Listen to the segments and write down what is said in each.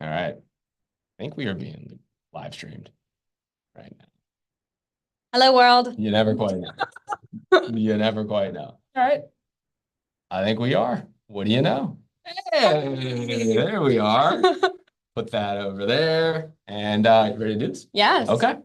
All right. I think we are being live streamed right now. Hello, world. You never quite know. You never quite know. All right. I think we are. What do you know? Hey, there we are. Put that over there. And you ready to do this? Yes. Okay.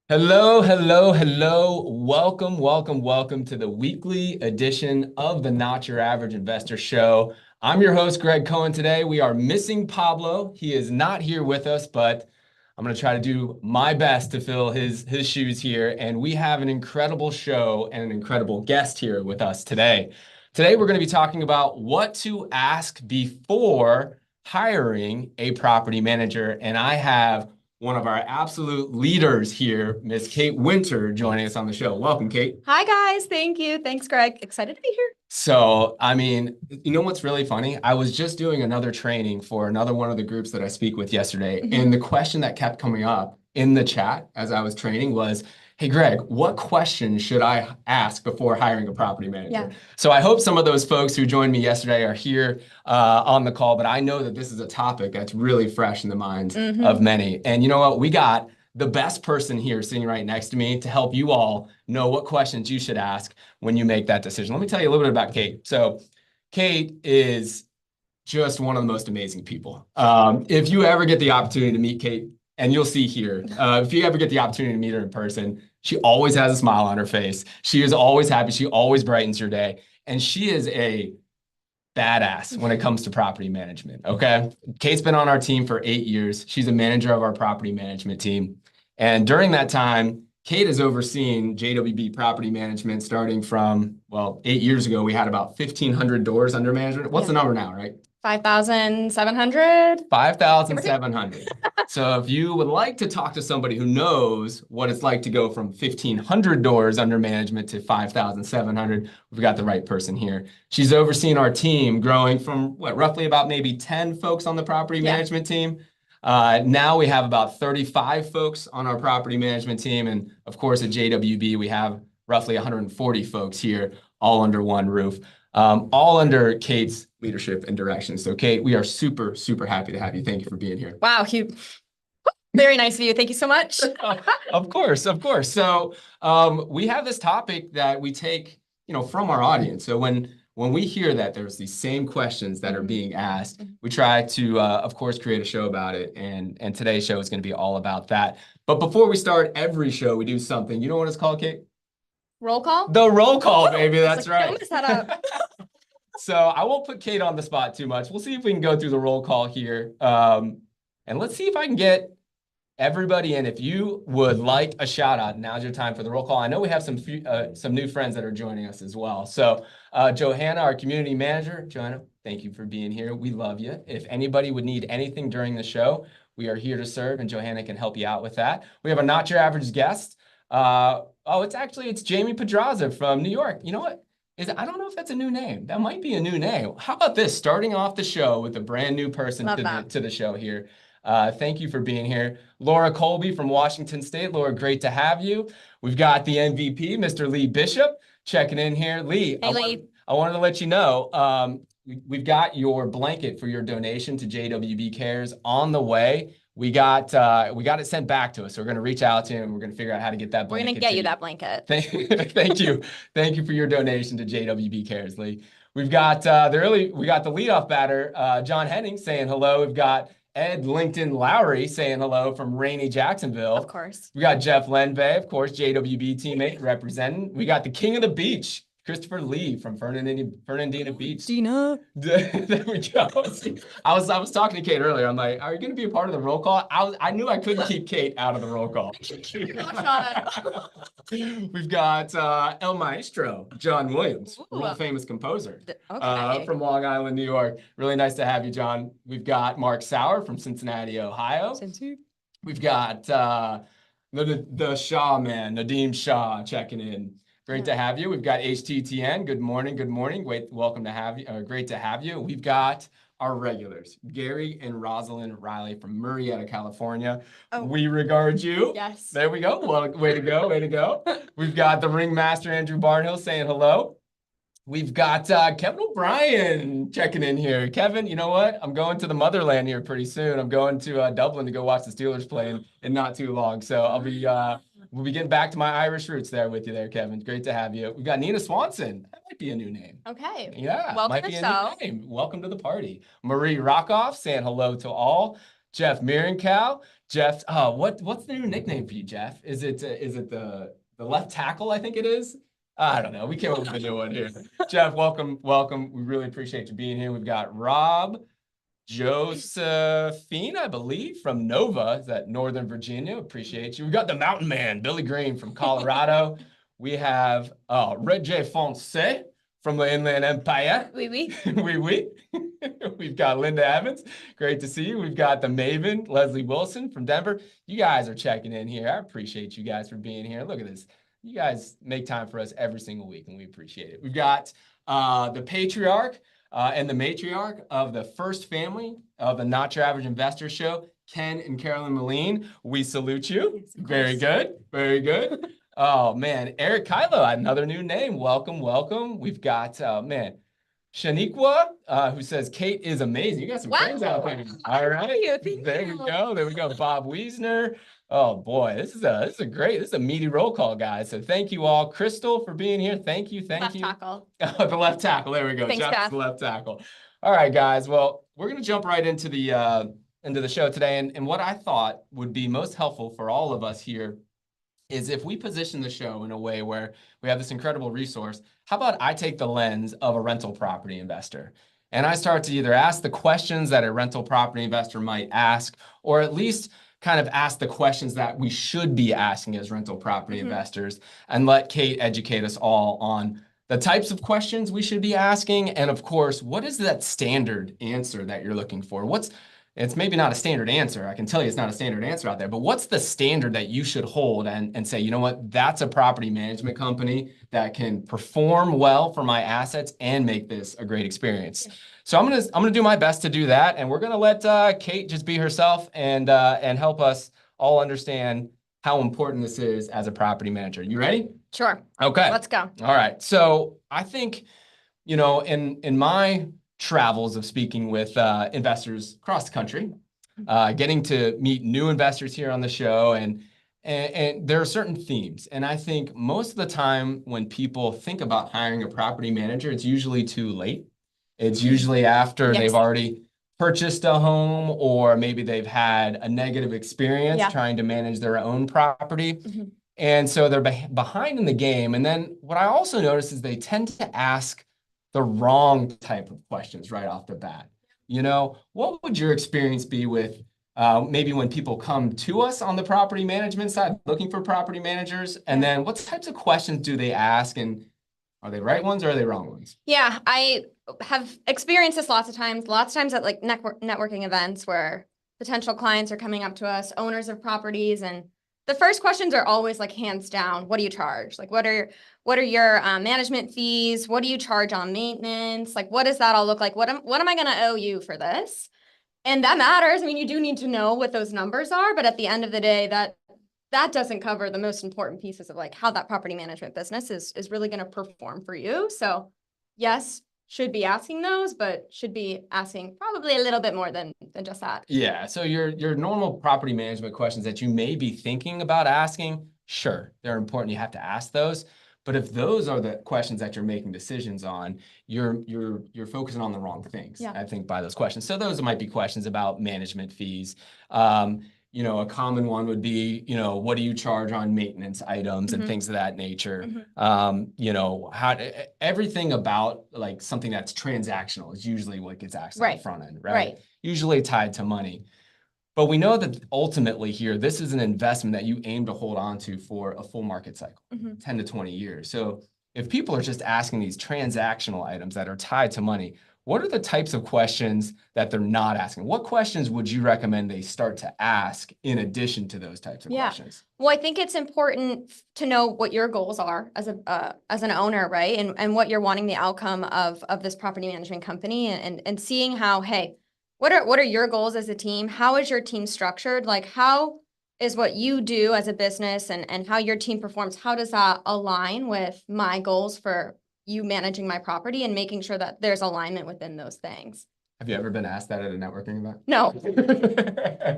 Hello, hello, hello. Welcome, welcome, welcome to the weekly edition of the Not Your Average Investor Show. I'm your host, Greg Cohen. Today, we are missing Pablo. He is not here with us, but I'm going to try to do my best to fill his shoes here. And we have an incredible show and an incredible guest here with us today. Today, we're going to be talking about what to ask before hiring a property manager. And I have one of our absolute leaders here, Miss Kate Winter, joining us on the show. Welcome, Kate. Hi, guys. Thank you. Thanks, Greg. Excited to be here. So, I mean, you know what's really funny? I was just doing another training for another one of the groups that I speak with yesterday. And the question that kept coming up in the chat as I was training was, hey, Greg, what questions should I ask before hiring a property manager? Yeah. So I hope some of those folks who joined me yesterday are here on the call, but I know that this is a topic that's really fresh in the minds of many. And you know what? We got the best person here sitting right next to me to help you all know what questions you should ask when you make that decision. Let me tell you a little bit about Kate. So Kate is just one of the most amazing people. If you ever get the opportunity to meet Kate, and you'll see here, if you ever get the opportunity to meet her in person, she always has a smile on her face. She is always happy. She always brightens your day. And she is a badass when it comes to property management, okay? Kate's been on our team for 8 years. She's a manager of our property management team. And during that time, Kate has overseen JWB property management starting from, well, 8 years ago, we had about 1,500 doors under management. What's the number now, right? 5,700. 5,700. So if you would like to talk to somebody who knows what it's like to go from 1,500 doors under management to 5,700, we've got the right person here. She's overseen our team growing from what, roughly about maybe 10 folks on the property management team. Now we have about 35 folks on our property management team. And of course, at JWB, we have roughly 140 folks here, all under one roof. All under Kate's leadership and direction. So Kate, we are super, super happy to have you. Thank you for being here. Wow, very nice of you. Thank you so much. Of course, of course. So we have this topic that we take, from our audience. So when we hear that there's these same questions that are being asked, we try to, of course, create a show about it. And today's show is going to be all about that. But before we start every show, we do something. You know what it's called, Kate? Roll call? The roll call, baby. That's right. Don't mess that up. So I won't put Kate on the spot too much. We'll see if we can go through the roll call here. And let's see if I can get everybody in. If you would like a shout out, now's your time for the roll call. I know we have some new friends that are joining us as well. So Johanna, our community manager. Johanna, thank you for being here. We love you. If anybody would need anything during the show, we are here to serve, and Johanna can help you out with that. We have a Not Your Average guest. It's Jamie Pedraza from New York. You know what? I don't know if that's a new name. That might be a new name. How about this? Starting off the show with a brand new person to the show here. Thank you for being here. Laura Colby from Washington State. Laura, great to have you. We've got the MVP, Mr. Lee Bishop, checking in here. Lee, Hey, I wanted to let you know, we've got your blanket for your donation to JWB Cares on the way. We got it sent back to us. So we're going to reach out to him. We're going to figure out how to get that blanket. We're going to get you that blanket. Thank you. Thank you for your donation to JWB Cares, Lee. We've got the leadoff batter, John Henning, saying hello. We've got Ed Lincoln Lowry saying hello from rainy Jacksonville. Of course. We got Jeff Lenbay, of course, JWB teammate representing. We got the king of the beach, Christopher Lee from Fernandina Beach. Dina. There we go. I was talking to Kate earlier. I'm like, are you going to be a part of the roll call? I knew I couldn't keep Kate out of the roll call. We've got El Maestro, John Williams, world famous composer from Long Island, New York. Really nice to have you, John. We've got Mark Sauer from Cincinnati, Ohio. We've got the Shaw man, Nadeem Shah, checking in. Great to have you. We've got HTTN. Good morning. Good morning. Welcome to have you. Great to have you. We've got our regulars, Gary and Rosalind Riley from Murrieta, California. Oh. We regard you. Yes. There we go. Well, way to go. Way to go. We've got the ringmaster, Andrew Barnhill, saying hello. We've got Kevin O'Brien checking in here. Kevin, you know what? I'm going to the motherland here pretty soon. I'm going to Dublin to go watch the Steelers play in not too long. So we'll be getting back to my Irish roots there with you there, Kevin. Great to have you. We've got Nina Swanson. That might be a new name. Okay. Yeah, Welcome might to be the a show. new name. Welcome to the party. Marie Rockoff saying hello to all. Jeff Mirenkow. Jeff, what's the new nickname for you, Jeff? Is it the left tackle? I think it is. I don't know. We came up with a new one here. Jeff, welcome. We really appreciate you being here. We've got Rob Josephine, I believe, from Nova. Is that Northern Virginia? Appreciate you. We've got the Mountain Man, Billy Green from Colorado. We have Red J Fonse from the Inland Empire. Oui, oui. Oui. We've got Linda Evans. Great to see you. We've got the Maven, Leslie Wilson from Denver. You guys are checking in here. I appreciate you guys for being here. Look at this. You guys make time for us every single week, and we appreciate it. We've got the patriarch and the matriarch of the first family of the Not Your Average Investor Show, Ken and Carolyn Moline. We salute you. Yes, of Very course. good. Very good. Oh, man. Eric Kylo, another new name. Welcome. We've got, Shaniqua, who says Kate is amazing. You got some Wow. friends out there. All right. Thank There you. we go. Bob Wiesner. Oh boy, this is a meaty roll call, guys. So thank you all. Crystal for being here. Thank you. Left tackle. The left tackle. There we go. Thanks, Jeff's Jeff. the left tackle. All right, guys. Well, we're gonna jump right into the show today. And what I thought would be most helpful for all of us here is if we position the show in a way where we have this incredible resource. How about I take the lens of a rental property investor and I start to either ask the questions that a rental property investor might ask, or at least kind of ask the questions that we should be asking as rental property investors, and let Kate educate us all on the types of questions we should be asking. And of course, what is that standard answer that you're looking for? It's maybe not a standard answer. I can tell you it's not a standard answer out there, but what's the standard that you should hold and say, you know what, that's a property management company that can perform well for my assets and make this a great experience. Yeah. So I'm gonna do my best to do that, and we're gonna let Kate just be herself and help us all understand how important this is as a property manager. You ready? Sure. Okay. Let's go. All right. So I think, in my travels of speaking with investors across the country, getting to meet new investors here on the show, and there are certain themes. And I think most of the time when people think about hiring a property manager, it's usually too late. It's usually after they've already purchased a home, or maybe they've had a negative experience trying to manage their own property. And so they're behind in the game. And then what I also notice is they tend to ask the wrong type of questions right off the bat. What would your experience be with maybe when people come to us on the property management side looking for property managers? And then what types of questions do they ask? And are they right ones or are they wrong ones? Yeah, I have experienced this lots of times at like networking events where potential clients are coming up to us, owners of properties, and the first questions are always like hands down, what do you charge? Like, what are your management fees? What do you charge on maintenance? Like, what does that all look like? What am I going to owe you for this? And that matters. I mean, you do need to know what those numbers are, but at the end of the day, that doesn't cover the most important pieces of like how that property management business is really going to perform for you. So yes, should be asking those, but should be asking probably a little bit more than just that. Yeah. So your normal property management questions that you may be thinking about asking, sure, they're important. You have to ask those. But if those are the questions that you're making decisions on, you're focusing on the wrong things, I think, by those questions. So those might be questions about management fees. A common one would be, what do you charge on maintenance items and things of that nature? Everything about like something that's transactional is usually what gets asked on the front end, right? Usually tied to money. But we know that ultimately here, this is an investment that you aim to hold on to for a full market cycle, 10 to 20 years. So if people are just asking these transactional items that are tied to money, what are the types of questions that they're not asking? What questions would you recommend they start to ask in addition to those types of questions? Well, I think it's important to know what your goals are as an owner, right? And what you're wanting the outcome of this property management company, and seeing how, hey, what are your goals as a team? How is your team structured? Like, how is what you do as a business and how your team performs, how does that align with my goals for you managing my property and making sure that there's alignment within those things. Have you ever been asked that at a networking event? No,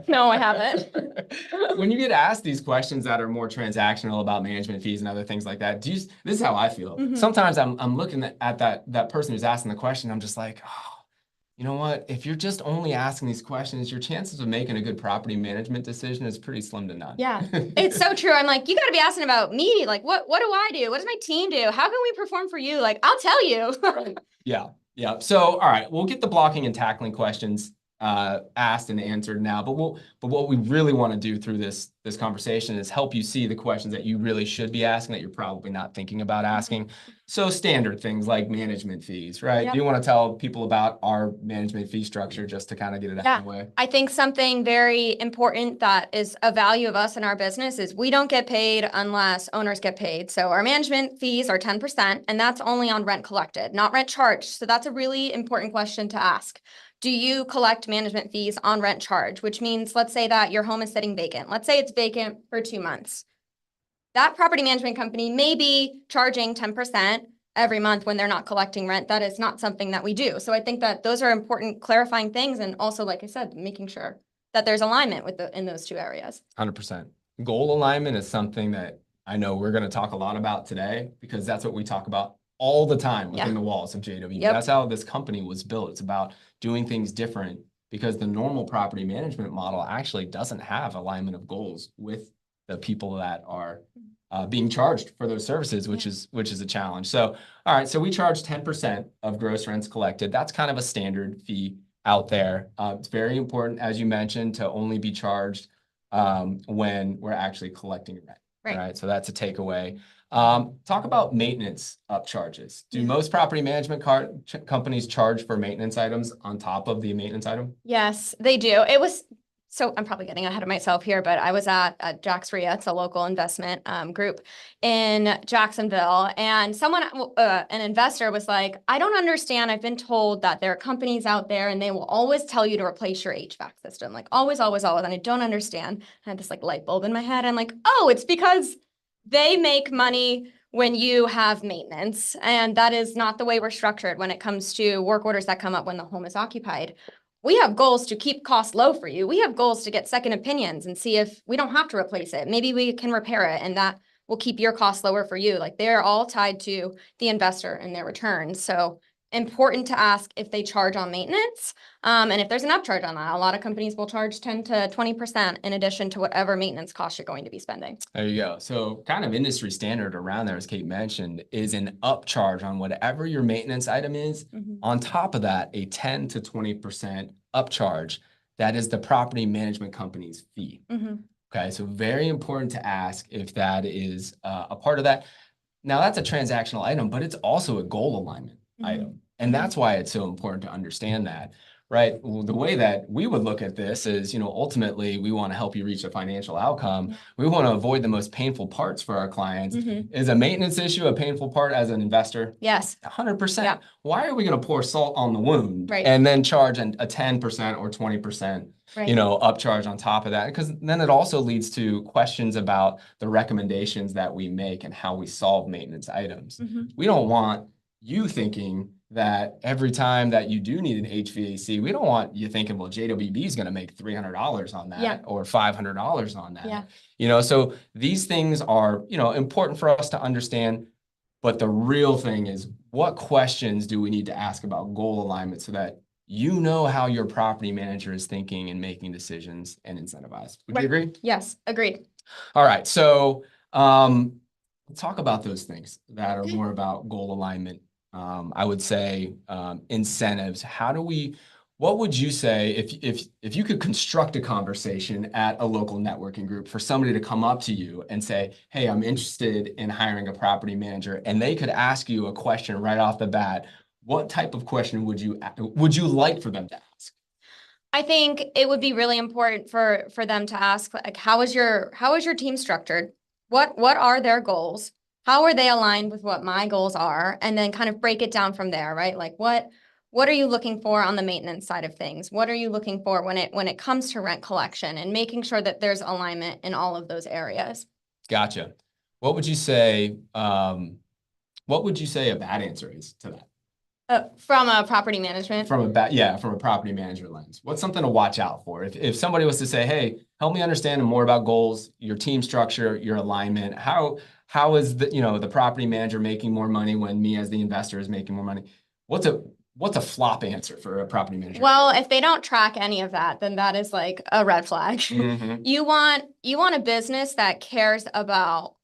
no, I haven't. When you get asked these questions that are more transactional about management fees and other things like that, this is how I feel. Mhm. Sometimes I'm looking at that person who's asking the question, I'm just like, oh, you know what? If you're just only asking these questions, your chances of making a good property management decision is pretty slim to none. Yeah, it's so true. I'm like, you got to be asking about me. Like, what do I do? What does my team do? How can we perform for you? Like, I'll tell you. Yeah. Yeah. So, all right, we'll get the blocking and tackling questions asked and answered now, but what we really want to do through this conversation is help you see the questions that you really should be asking that you're probably not thinking about asking. So standard things like management fees, right? Yep. Do you want to tell people about our management fee structure just to kind of get it out of the way? I think something very important that is a value of us in our business is we don't get paid unless owners get paid. So our management fees are 10%, and that's only on rent collected, not rent charged. So that's a really important question to ask. Do you collect management fees on rent charge, which means, let's say that your home is sitting vacant. Let's say it's vacant for 2 months. That property management company may be charging 10% every month when they're not collecting rent. That is not something that we do. So I think that those are important clarifying things. And also, like I said, making sure that there's alignment in those two areas. 100%. Goal alignment is something that I know we're going to talk a lot about today because that's what we talk about all the time within the walls of JW. Yep. That's how this company was built. It's about doing things different because the normal property management model actually doesn't have alignment of goals with the people that are being charged for those services, which is a challenge. So, all right, so we charge 10% of gross rents collected. That's kind of a standard fee out there. It's very important, as you mentioned, to only be charged when we're actually collecting rent. Right. So that's a takeaway. Talk about maintenance upcharges. Do most property management companies charge for maintenance items on top of the maintenance item? Yes, they do. So I'm probably getting ahead of myself here, but I was at Jax REIA. It's a local investment group in Jacksonville. And an investor was like, I don't understand. I've been told that there are companies out there and they will always tell you to replace your HVAC system. Like always, always, always. And I don't understand. I had this like light bulb in my head. I'm like, oh, it's because they make money when you have maintenance. And that is not the way we're structured when it comes to work orders that come up when the home is occupied. We have goals to keep costs low for you. We have goals to get second opinions and see if we don't have to replace it. Maybe we can repair it and that will keep your costs lower for you. Like they're all tied to the investor and their returns. So important to ask if they charge on maintenance. And if there's an upcharge on that, a lot of companies will charge 10 to 20% in addition to whatever maintenance costs you're going to be spending. There you go. So kind of industry standard around there, as Kate mentioned, is an upcharge on whatever your maintenance item is. On top of that, a 10 to 20% upcharge. That is the property management company's fee. Okay, so very important to ask if that is a part of that. Now that's a transactional item, but it's also a goal alignment item. And that's why it's so important to understand that, right? Well, the way that we would look at this is, ultimately we want to help you reach a financial outcome. We want to avoid the most painful parts for our clients. Is a maintenance issue a painful part as an investor? Yes. 100%. Yeah. Why are we going to pour salt on the wound and then charge a 10% or 20%, upcharge on top of that? Because then it also leads to questions about the recommendations that we make and how we solve maintenance items. We don't want you thinking that every time that you do need an HVAC, we don't want you thinking, well, JWB is going to make $300 on that or $500 on that. So these things are, important for us to understand. But the real thing is, what questions do we need to ask about goal alignment so that you know how your property manager is thinking and making decisions and incentivized? Would you agree? Yes, agreed. All right. So let's talk about those things that are more about goal alignment. I would say incentives. What would you say if you could construct a conversation at a local networking group for somebody to come up to you and say, hey, I'm interested in hiring a property manager, and they could ask you a question right off the bat? What type of question would you like for them to ask? I think it would be really important for them to ask, like, how is your team structured? What are their goals? How are they aligned with what my goals are? And then kind of break it down from there, right? Like what are you looking for on the maintenance side of things? What are you looking for when it comes to rent collection, and making sure that there's alignment in all of those areas? Gotcha. What would you say What would you say a bad answer is to that? From a property management. From a property manager lens, what's something to watch out for? If somebody was to say, hey, help me understand more about goals, your team structure, your alignment, how is the property manager making more money when me as the investor is making more money? What's a flop answer for a property manager? Well, if they don't track any of that, then that is like a red flag. You want a business that cares about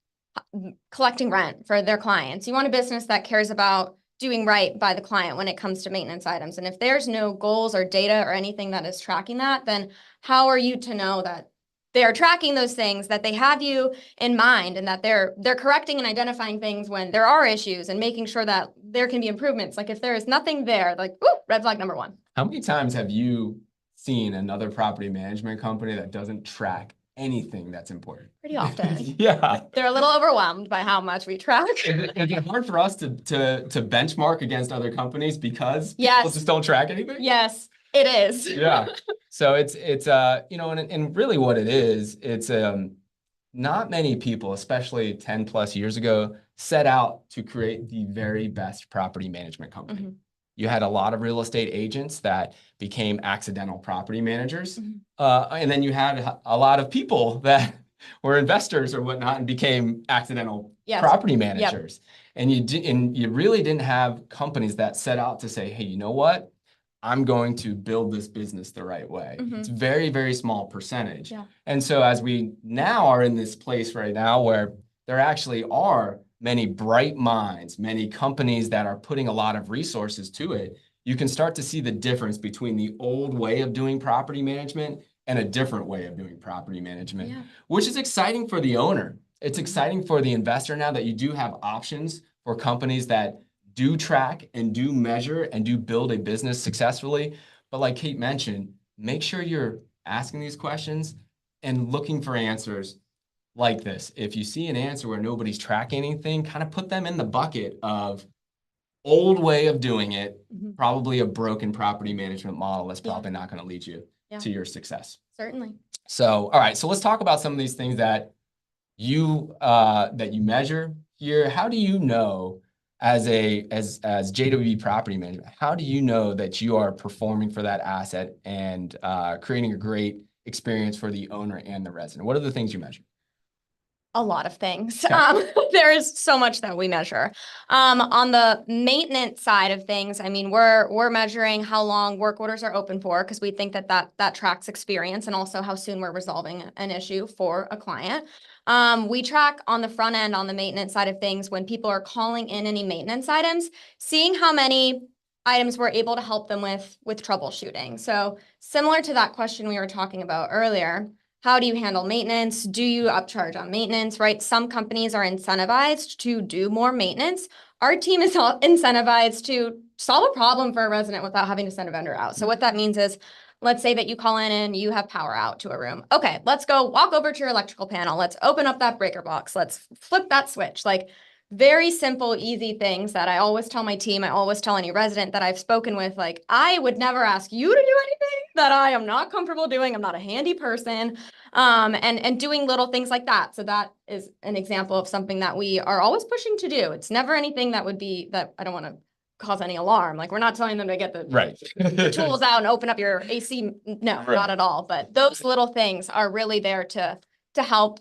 collecting rent for their clients. You want a business that cares about doing right by the client when it comes to maintenance items. And if there's no goals or data or anything that is tracking that, then how are you to know that they're tracking those things, that they have you in mind, and that they're correcting and identifying things when there are issues and making sure that there can be improvements? Like if there is nothing there, like, ooh, red flag number one. How many times have you seen another property management company that doesn't track anything that's important? Pretty often. Yeah. They're a little overwhelmed by how much we track. Is it hard for us to benchmark against other companies because Yes. people just don't track anything? Yes, it is. Yeah. So it's and really what it is, it's not many people, especially 10 plus years ago, set out to create the very best property management company. Mm-hmm. You had a lot of real estate agents that became accidental property managers. Mm-hmm. And then you had a lot of people that were investors or whatnot and became accidental property managers. Yep. And you really didn't have companies that set out to say, hey, you know what? I'm going to build this business the right way. Mm-hmm. It's very, very small percentage. Yeah. And so as we now are in this place right now where there actually are many bright minds, many companies that are putting a lot of resources to it, you can start to see the difference between the old way of doing property management and a different way of doing property management, which is exciting for the owner. It's exciting for the investor now that you do have options for companies that do track and do measure and do build a business successfully. But like Kate mentioned, make sure you're asking these questions and looking for answers like this. If you see an answer where nobody's tracking anything, kind of put them in the bucket of old way of doing it, probably a broken property management model that's probably not going to lead you to your success. Certainly. So, all right. So let's talk about some of these things that you measure here. How do you know as JWB property management, how do you know that you are performing for that asset and creating a great experience for the owner and the resident? What are the things you measure? A lot of things. There is so much that we measure. On the maintenance side of things, I mean, we're measuring how long work orders are open for, because we think that tracks experience, and also how soon we're resolving an issue for a client. We track on the front end, on the maintenance side of things, when people are calling in any maintenance items, seeing how many items we're able to help them with troubleshooting. So similar to that question we were talking about earlier, how do you handle maintenance? Do you upcharge on maintenance, right? Some companies are incentivized to do more maintenance. Our team is incentivized to solve a problem for a resident without having to send a vendor out. So what that means is, let's say that you call in and you have power out to a room. Okay, let's go walk over to your electrical panel. Let's open up that breaker box. Let's flip that switch. Like, very simple, easy things that I always tell my team. I always tell any resident that I've spoken with, like, I would never ask you to do anything that I am not comfortable doing. I'm not a handy person. And doing little things like that. So that is an example of something that we are always pushing to do. It's never anything that I don't want to cause any alarm. Like, we're not telling them to get the tools out and open up your AC. No, not at all. But those little things are really there to help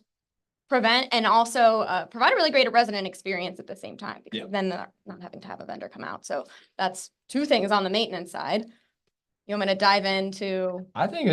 prevent and also provide a really great resident experience at the same time, because then they're not having to have a vendor come out. So that's two things on the maintenance side. You want me to dive into? I think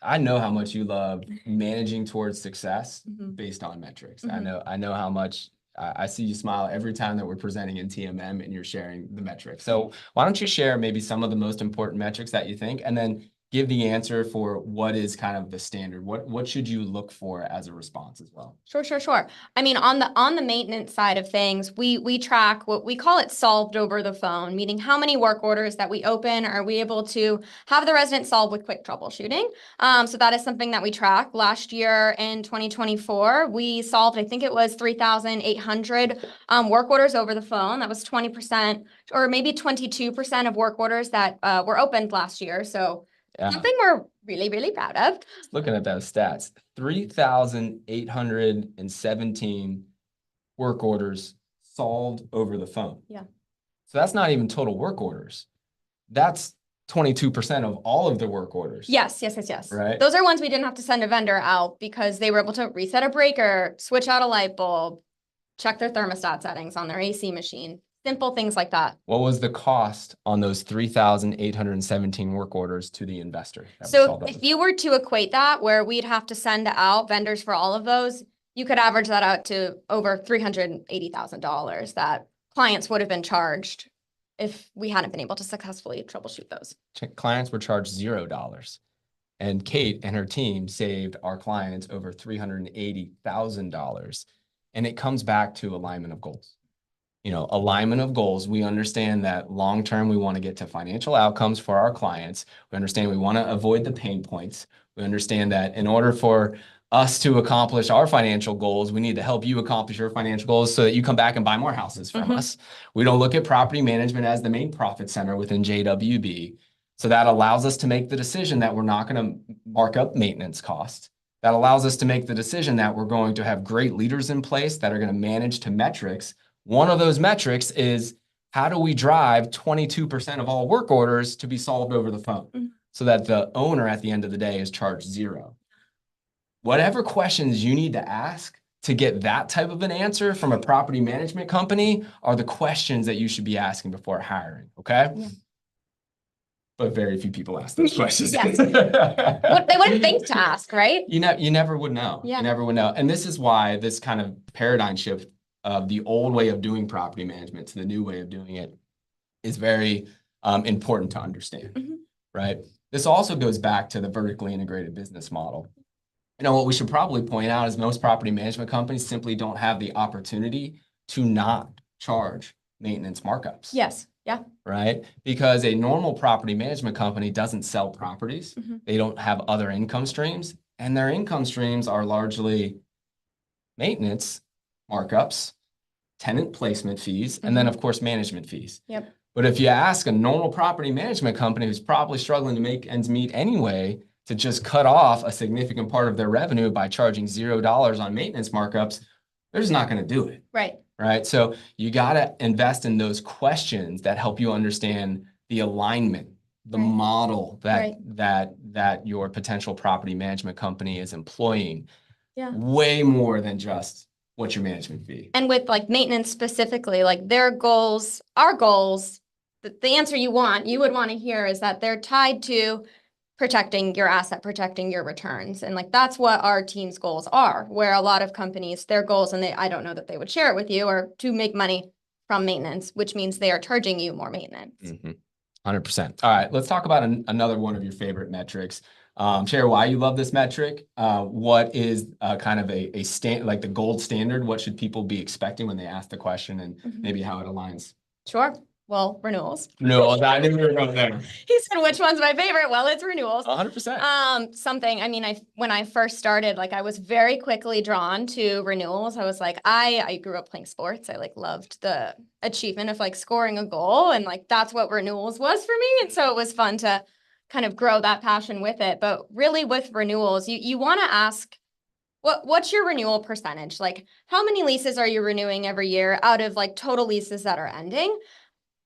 I know how much you love managing towards success based on metrics. I know how much I see you smile every time that we're presenting in TMM and you're sharing the metrics. So why don't you share maybe some of the most important metrics that you think, and then give the answer for what is kind of the standard. What should you look for as a response as well? Sure. I mean, on the maintenance side of things, we track what we call it solved over the phone, meaning how many work orders that we open are we able to have the resident solve with quick troubleshooting. So that is something that we track. Last year in 2024, we solved, I think it was 3,800 work orders over the phone. That was 20% or maybe 22% of work orders that were opened last year. So something we're really, really proud of. Looking at those stats, 3,817 work orders solved over the phone. Yeah. So that's not even total work orders. That's 22% of all of the work orders. Yes. Right. Those are ones we didn't have to send a vendor out because they were able to reset a breaker, switch out a light bulb, check their thermostat settings on their AC machine, simple things like that. What was the cost on those 3,817 work orders to the investor? So if you were to equate that, where we'd have to send out vendors for all of those, you could average that out to over $380,000 that clients would have been charged if we hadn't been able to successfully troubleshoot those. Clients were charged $0. And Kate and her team saved our clients over $380,000. And it comes back to alignment of goals. You know, alignment of goals. We understand that long-term, we want to get to financial outcomes for our clients. We understand we want to avoid the pain points. We understand that in order for us to accomplish our financial goals, we need to help you accomplish your financial goals so that you come back and buy more houses from us. We don't look at property management as the main profit center within JWB. So that allows us to make the decision that we're not going to mark up maintenance costs. That allows us to make the decision that we're going to have great leaders in place that are going to manage to metrics. One of those metrics is, how do we drive 22% of all work orders to be solved over the phone so that the owner at the end of the day is charged $0? Whatever questions you need to ask to get that type of an answer from a property management company are the questions that you should be asking before hiring, okay? Yeah. But very few people ask those questions. Yes. They wouldn't think to ask, right? You never would know. Yeah. You never would know. And this is why this kind of paradigm shift of the old way of doing property management to the new way of doing it is very important to understand, right? This also goes back to the vertically integrated business model. You know, what we should probably point out is most property management companies simply don't have the opportunity to not charge maintenance markups. Yes. Yeah. Right? Because a normal property management company doesn't sell properties. They don't have other income streams, and their income streams are largely maintenance markups, tenant placement fees, and then of course management fees. Yep. But if you ask a normal property management company who's probably struggling to make ends meet anyway, to just cut off a significant part of their revenue by charging $0 on maintenance markups, they're just not going to do it. Right. Right. So you got to invest in those questions that help you understand the alignment, the model that your potential property management company is employing. Yeah. Way more than just what's your management fee. And with like maintenance specifically, like their goals, our goals, the answer you would want to hear is that they're tied to protecting your asset, protecting your returns. And like, that's what our team's goals are, where a lot of companies, their goals, and I don't know that they would share it with you, are to make money from maintenance, which means they are charging you more maintenance. 100%. All right, let's talk about another one of your favorite metrics. Share why you love this metric. What is kind of a like the gold standard? What should people be expecting when they ask the question, and maybe how it aligns? Sure. Well, renewals. Renewals. I knew we were going there. He said, which one's my favorite? Well, it's renewals. 100%. Something, I mean, when I first started, like I was very quickly drawn to renewals. I was like, I grew up playing sports. I like loved the achievement of like scoring a goal. And like, that's what renewals was for me. And so it was fun to kind of grow that passion with it. But really with renewals, you want to ask, what's your renewal percentage? Like, how many leases are you renewing every year out of like total leases that are ending?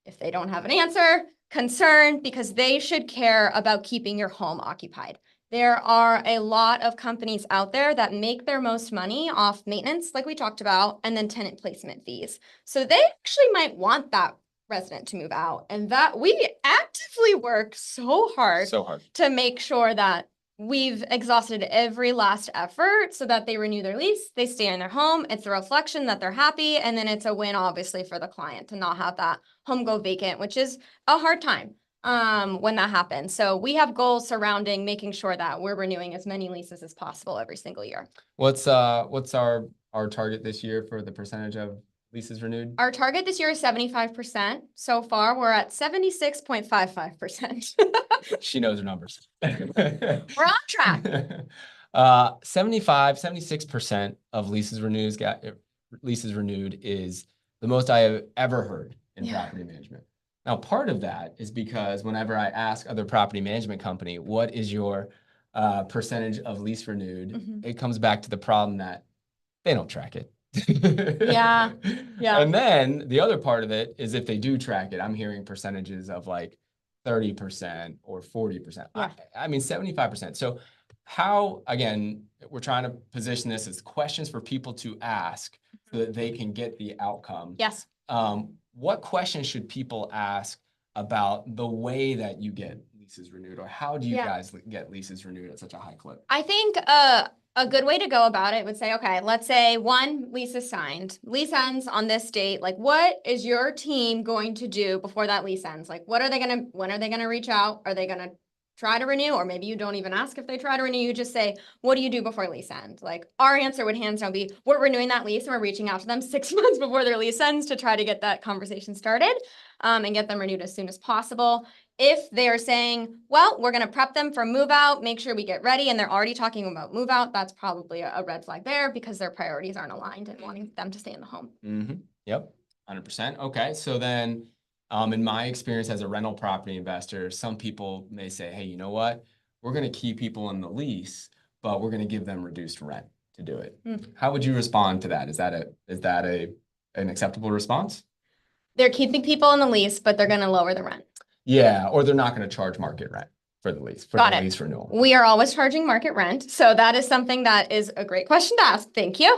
If they don't have an answer, concern, because they should care about keeping your home occupied. There are a lot of companies out there that make their most money off maintenance, like we talked about, and then tenant placement fees. So they actually might want that resident to move out. And that we actively work so hard to make sure that we've exhausted every last effort so that they renew their lease, they stay in their home. It's a reflection that they're happy. And then it's a win, obviously, for the client to not have that home go vacant, which is a hard time when that happens. So we have goals surrounding making sure that we're renewing as many leases as possible every single year. What's our target this year for the percentage of leases renewed? Our target this year is 75%. So far, we're at 76.55%. She knows her numbers. We're on track. 76% of leases renewed is the most I have ever heard in property management. Now, part of that is because whenever I ask other property management company, what is your percentage of lease renewed? It comes back to the problem that they don't track it. Yeah. Yeah. And then the other part of it is if they do track it, I'm hearing percentages of like 30% or 40%. Yeah. I mean, 75%. So how, again, we're trying to position this as questions for people to ask so that they can get the outcome. Yes. What questions should people ask about the way that you get leases renewed, or how do you Yeah. guys get leases renewed at such a high clip? I think a good way to go about it would say, okay, let's say one lease is signed, lease ends on this date. Like, what is your team going to do before that lease ends? Like, when are they gonna reach out? Are they gonna try to renew? Or maybe you don't even ask if they try to renew. You just say, what do you do before lease ends? Like, our answer would hands down be, we're renewing that lease and we're reaching out to them 6 months before their lease ends to try to get that conversation started, and get them renewed as soon as possible. If they're saying, well, we're going to prep them for move out, make sure we get ready, and they're already talking about move out, that's probably a red flag there because their priorities aren't aligned and wanting them to stay in the home. Mm-hmm. Yep, 100%. Okay, so then in my experience as a rental property investor, some people may say, hey, you know what? We're going to keep people in the lease, but we're going to give them reduced rent to do it. How would you respond to that? Is that an acceptable response? They're keeping people in the lease, but they're going to lower the rent. Yeah, or they're not going to charge market rent for the lease, lease renewal. We are always charging market rent. So that is something that is a great question to ask. Thank you.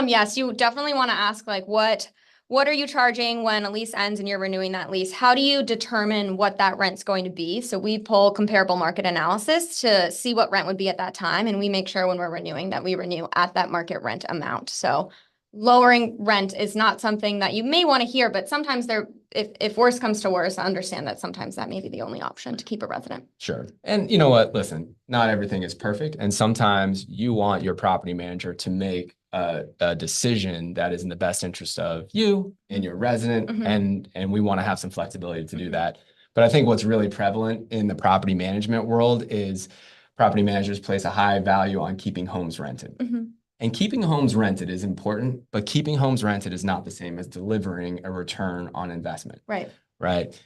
Yes, you definitely want to ask, like, what are you charging when a lease ends and you're renewing that lease? How do you determine what that rent's going to be? So we pull comparable market analysis to see what rent would be at that time. And we make sure when we're renewing that we renew at that market rent amount. So lowering rent is not something that you may want to hear, but sometimes if worse comes to worse, I understand that sometimes that may be the only option to keep a resident. Sure. And you know what? Listen, not everything is perfect. And sometimes you want your property manager to make a decision that is in the best interest of you and your resident. And we want to have some flexibility to do that. But I think what's really prevalent in the property management world is property managers place a high value on keeping homes rented. And keeping homes rented is important, but keeping homes rented is not the same as delivering a return on investment. Right. Right.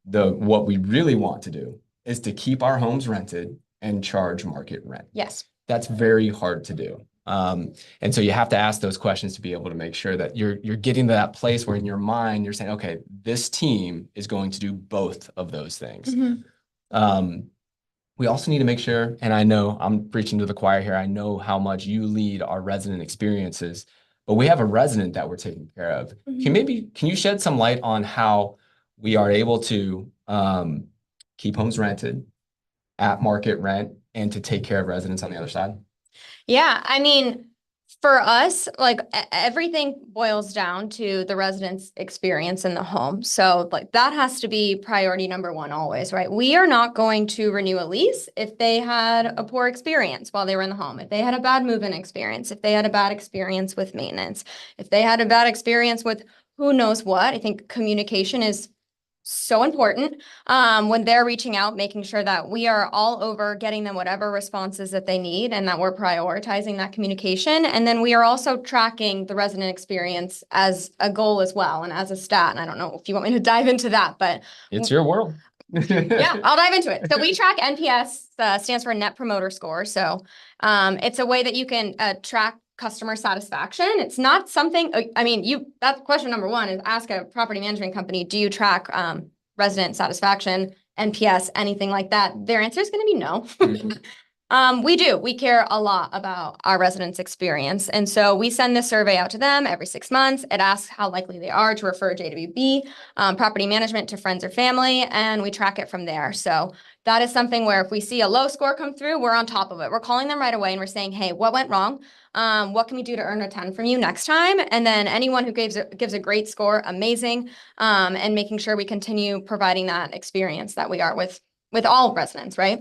What we really want to do is to keep our homes rented and charge market rent. Yes. That's very hard to do. And so you have to ask those questions to be able to make sure that you're getting to that place where in your mind, you're saying, okay, this team is going to do both of those things. We also need to make sure, and I know I'm preaching to the choir here, I know how much you lead our resident experiences, but we have a resident that we're taking care of. Can you shed some light on how we are able to keep homes rented at market rent and to take care of residents on the other side? Yeah, I mean, for us, like everything boils down to the resident's experience in the home. So like that has to be priority number one always, right? We are not going to renew a lease if they had a poor experience while they were in the home, if they had a bad move-in experience, if they had a bad experience with maintenance, if they had a bad experience with who knows what. I think communication is so important when they're reaching out, making sure that we are all over getting them whatever responses that they need and that we're prioritizing that communication. And then we are also tracking the resident experience as a goal as well and as a stat. And I don't know if you want me to dive into that, but it's your world. Yeah, I'll dive into it. So we track NPS, stands for Net Promoter Score. So it's a way that you can track customer satisfaction. It's not something, I mean, that's question number one is ask a property management company, do you track resident satisfaction, NPS, anything like that? Their answer is going to be no. We do. We care a lot about our residents' experience. And so we send this survey out to them every 6 months. It asks how likely they are to refer JWB, property management to friends or family, and we track it from there. So that is something where if we see a low score come through, we're on top of it. We're calling them right away and we're saying, hey, what went wrong? What can we do to earn a 10 from you next time? And then anyone who gives a great score, amazing. And making sure we continue providing that experience that we are with all residents, right?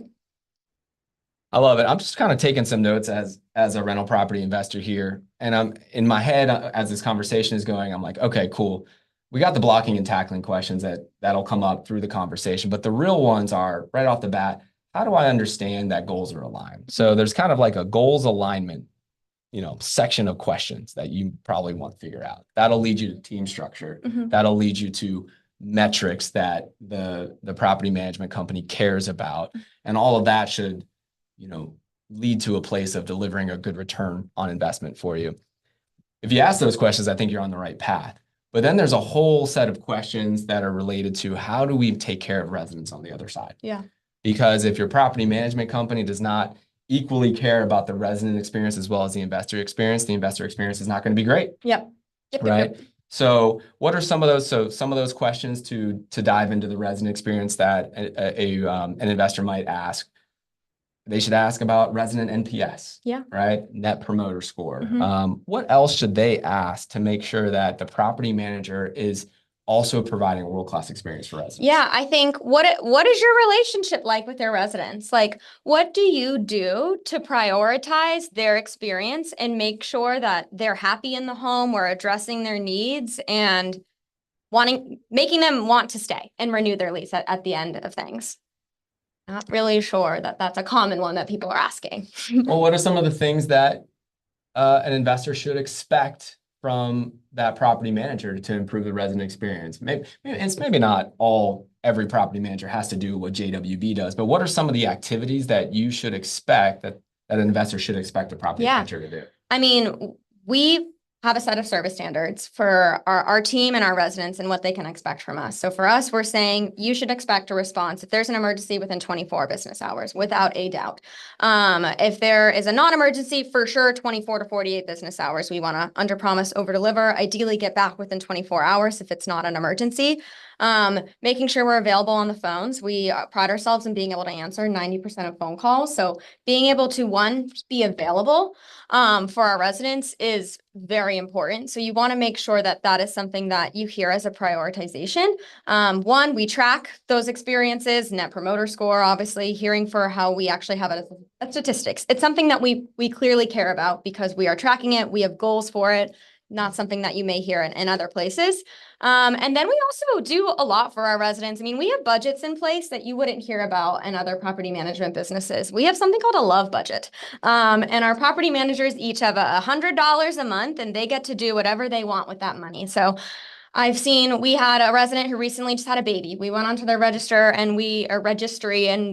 I love it. I'm just kind of taking some notes as a rental property investor here. And I'm in my head as this conversation is going, I'm like, okay, cool. We got the blocking and tackling questions that'll come up through the conversation, but the real ones are right off the bat. How do I understand that goals are aligned? So there's kind of like a goals alignment, section of questions that you probably want to figure out. That'll lead you to team structure. That'll lead you to metrics that the property management company cares about. And all of that should, lead to a place of delivering a good return on investment for you. if you ask those questions, I think you're on the right path. But then there's a whole set of questions that are related to how do we take care of residents on the other side? Yeah. Because if your property management company does not equally care about the resident experience as well as the investor experience is not going to be great. Yep. Yep, Right. yep. So what are some of those? So some of those questions to dive into the resident experience that an investor might ask. They should ask about resident NPS. Yeah. Right. Net promoter score. Mhm. What else should they ask to make sure that the property manager is also providing a world-class experience for residents? Yeah, I think what is your relationship like with your residents? Like, what do you do to prioritize their experience and make sure that they're happy in the home, we're addressing their needs and making them want to stay and renew their lease at the end of things? Not really sure that that's a common one that people are asking. Well, what are some of the things that an investor should expect from that property manager to improve the resident experience? Maybe it's not every property manager has to do what JWB does, but what are some of the activities that you should expect that an investor should expect a property manager to do? I mean, we have a set of service standards for our team and our residents and what they can expect from us. So for us, we're saying you should expect a response if there's an emergency within 24 business hours, without a doubt. If there is a non-emergency, for sure, 24 to 48 business hours. We want to under-promise, over-deliver, ideally get back within 24 hours if it's not an emergency. Making sure we're available on the phones. We pride ourselves in being able to answer 90% of phone calls. So being able to, one, be available for our residents is very important. So you want to make sure that that is something that you hear as a prioritization. One, we track those experiences, net promoter score, obviously hearing for how we actually have it as statistics. It's something that we clearly care about because we are tracking it. We have goals for it, not something that you may hear in other places. And then we also do a lot for our residents. I mean, we have budgets in place that you wouldn't hear about in other property management businesses. We have something called a love budget. And our property managers each have $100 a month and they get to do whatever they want with that money. So we had a resident who recently just had a baby. We went onto their registry and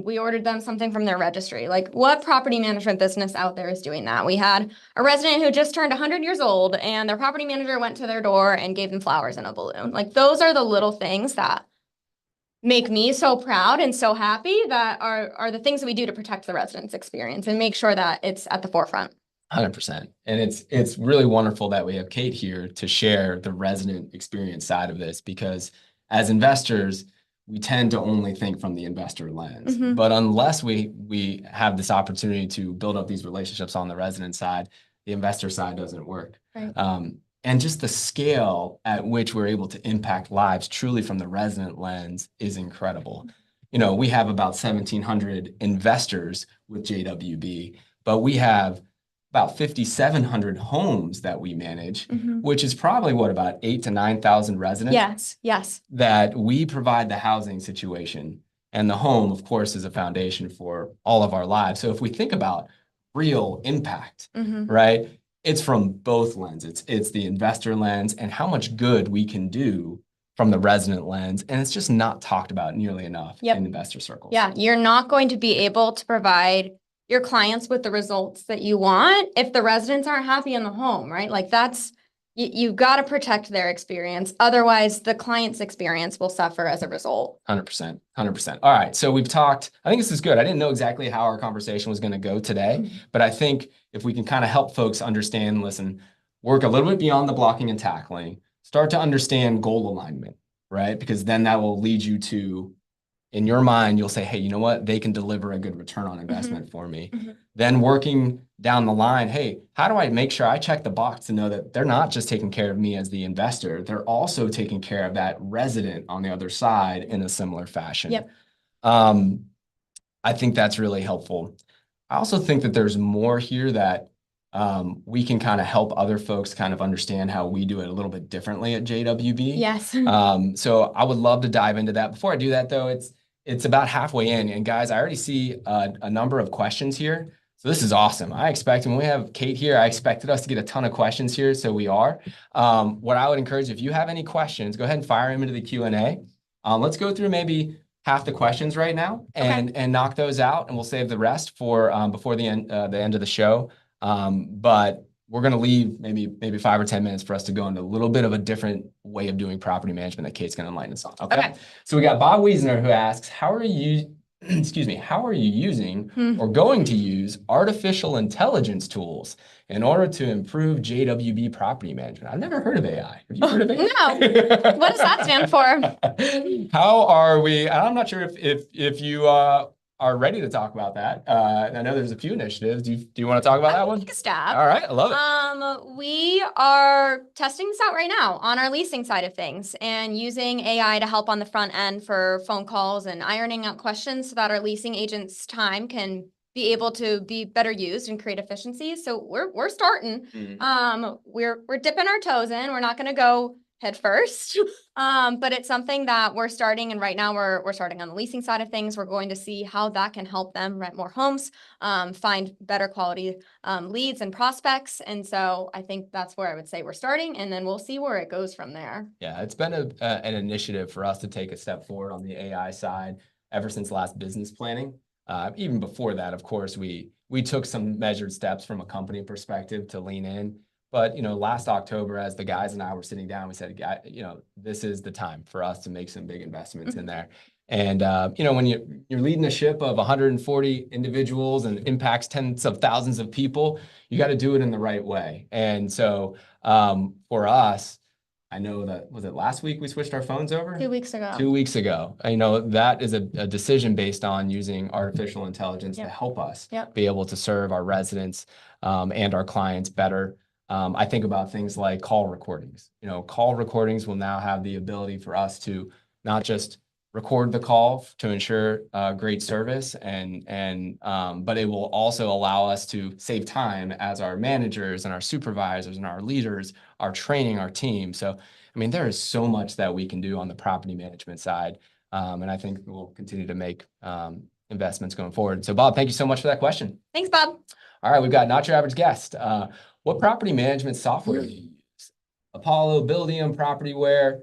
we ordered them something from their registry. Like, what property management business out there is doing that? We had a resident who just turned 100 years old and their property manager went to their door and gave them flowers and a balloon. Like, those are the little things that make me so proud and so happy that are the things that we do to protect the residents' experience and make sure that it's at the forefront. 100%. And it's really wonderful that we have Kate here to share the resident experience side of this, because as investors, we tend to only think from the investor lens. Mhm. But unless we have this opportunity to build up these relationships on the resident side, the investor side doesn't work. Right. And just the scale at which we're able to impact lives truly from the resident lens is incredible. You know, we have about 1,700 investors with JWB, but we have about 5,700 homes that we manage, Mhm. which is probably about 8,000 to 9,000 residents. Yes. That we provide the housing situation, and the home, of course, is a foundation for all of our lives. So if we think about real impact, Mhm. right, it's from both lenses. It's the investor lens and how much good we can do from the resident lens, and it's just not talked about nearly enough in investor circles. Yeah, you're not going to be able to provide your clients with the results that you want if the residents aren't happy in the home, right? Like, you've got to protect their experience. Otherwise, the client's experience will suffer as a result. 100%. 100%. All right. So we've talked, I think this is good. I didn't know exactly how our conversation was going to go today, but I think if we can kind of help folks understand, listen, work a little bit beyond the blocking and tackling, start to understand goal alignment, right? Because then that will lead you to, in your mind, you'll say, hey, you know what? They can deliver a good return on investment for me. Then working down the line, hey, how do I make sure I check the box to know that they're not just taking care of me as the investor, they're also taking care of that resident on the other side in a similar fashion. Yep. I think that's really helpful. I also think that there's more here that we can kind of help other folks kind of understand how we do it a little bit differently at JWB. Yes. So I would love to dive into that. Before I do that, though, it's about halfway in. And guys, I already see a number of questions here. So this is awesome. When we have Kate here, I expected us to get a ton of questions here. So we are. What I would encourage, if you have any questions, go ahead and fire them into the Q&A. Let's go through maybe half the questions right now and knock those out. And we'll save the rest for before the end of the show. But we're going to leave maybe 5 or 10 minutes for us to go into a little bit of a different way of doing property management that Kate's going to enlighten us on. Okay. So we got Bob Wiesner who asks, how are you, excuse me, how are you using or going to use artificial intelligence tools in order to improve JWB property management? I've never heard of AI. Have you heard of AI? No. What does that stand for? How are we? And I'm not sure if you are ready to talk about that. I know there's a few initiatives. Do you want to talk about that one? Take a stab. All right, I love it. We are testing this out right now on our leasing side of things and using AI to help on the front end for phone calls and ironing out questions so that our leasing agents' time can be able to be better used and create efficiencies. So we're starting. We're dipping our toes in. We're not going to go head first. But it's something that we're starting, and right now we're starting on the leasing side of things. We're going to see how that can help them rent more homes, find better quality leads and prospects. And so I think that's where I would say we're starting, and then we'll see where it goes from there. Yeah, it's been an initiative for us to take a step forward on the AI side ever since last business planning. Even before that, of course, we took some measured steps from a company perspective to lean in. But, last October, as the guys and I were sitting down, we said, this is the time for us to make some big investments in there. And, when you're leading a ship of 140 individuals and impacts tens of thousands of people, you got to do it in the right way. And so for us, I know that, was it last week we switched our phones over? 2 weeks ago. 2 weeks ago. That is a decision based on using artificial intelligence to help us be able to serve our residents and our clients better. I think about things like call recordings. Call recordings will now have the ability for us to not just record the call to ensure great service, but it will also allow us to save time as our managers and our supervisors and our leaders are training our team. So, there is so much that we can do on the property management side, and I think we'll continue to make investments going forward. So, Bob, thank you so much for that question. Thanks, Bob. All right, we've got Not Your Average Guest. What property management software do you use? Apollo, Buildium, Propertyware,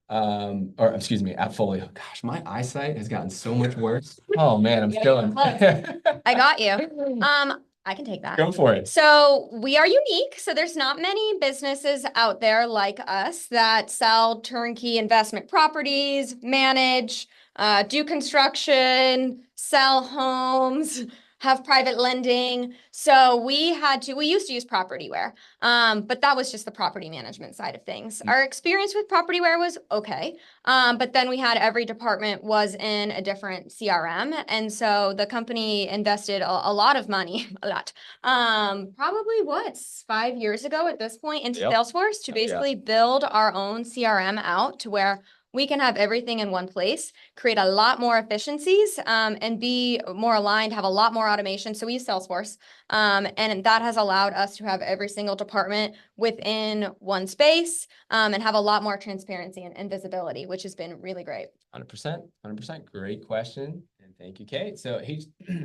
or excuse me, AppFolio. Gosh, my eyesight has gotten so much worse. Oh man, I'm killing. I got you. I can take that. Go for it. So we are unique. So there's not many businesses out there like us that sell turnkey investment properties, manage, do construction, sell homes, have private lending. So we used to use Propertyware, but that was just the property management side of things. Our experience with Propertyware was okay. But then we had every department was in a different CRM. And so the company invested a lot of money, probably 5 years ago at this point into Salesforce to basically build our own CRM out to where we can have everything in one place, create a lot more efficiencies, and be more aligned, have a lot more automation. So we use Salesforce, and that has allowed us to have every single department within one space, and have a lot more transparency and visibility, which has been really great. 100%. Great question. And thank you, Kate. So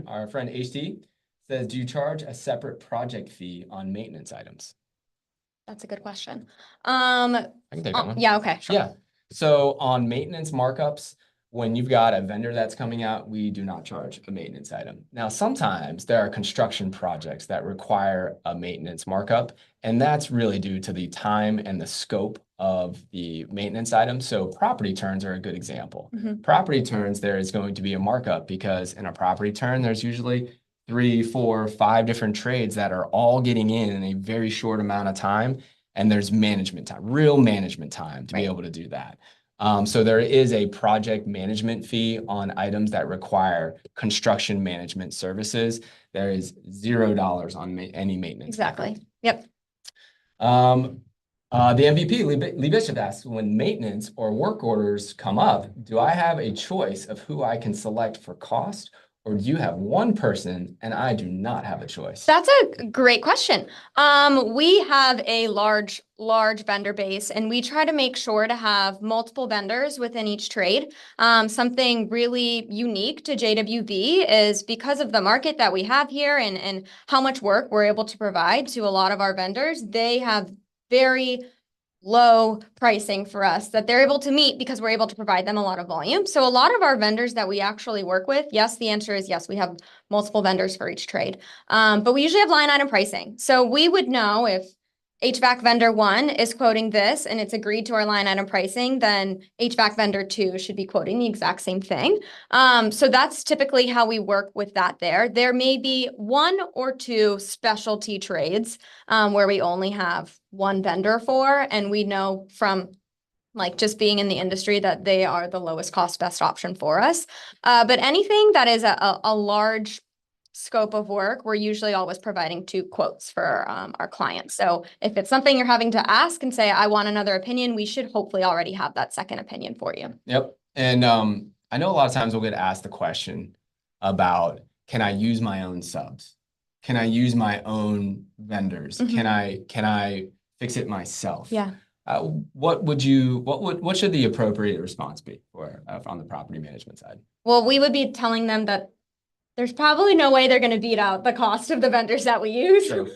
our friend HT says, do you charge a separate project fee on maintenance items? That's a good question. I can take that one. Yeah, okay, sure. Yeah. So on maintenance markups, when you've got a vendor that's coming out, we do not charge a maintenance item. Now, sometimes there are construction projects that require a maintenance markup, and that's really due to the time and the scope of the maintenance item. So property turns are a good example. Property turns, there is going to be a markup because in a property turn, there's usually 3, 4, 5 different trades that are all getting in a very short amount of time. And there's management time, real management time to be able to do that. So there is a project management fee on items that require construction management services. There is $0 on any maintenance. Exactly. Yep. The MVP, Lee Bishop asks, when maintenance or work orders come up, do I have a choice of who I can select for cost? Or do you have one person and I do not have a choice? That's a great question. We have a large vendor base, and we try to make sure to have multiple vendors within each trade. Something really unique to JWB is because of the market that we have here and how much work we're able to provide to a lot of our vendors, they have very low pricing for us that they're able to meet because we're able to provide them a lot of volume. So a lot of our vendors that we actually work with, yes, the answer is yes, we have multiple vendors for each trade. But we usually have line item pricing. So we would know if HVAC vendor 1 is quoting this and it's agreed to our line item pricing, then HVAC vendor 2 should be quoting the exact same thing. So that's typically how we work with that there. There may be 1 or 2 specialty trades where we only have one vendor for, and we know from like just being in the industry that they are the lowest cost, best option for us. But anything that is a large scope of work, we're usually always providing 2 quotes for our clients. So if it's something you're having to ask and say, I want another opinion, we should hopefully already have that second opinion for you. Yep. And I know a lot of times we'll get asked the question about, can I use my own subs? Can I use my own vendors? Mhm. Can I fix it myself? Yeah. What should the appropriate response be for on the property management side? Well, we would be telling them that there's probably no way they're going to beat out the cost of the vendors that we use. Sure.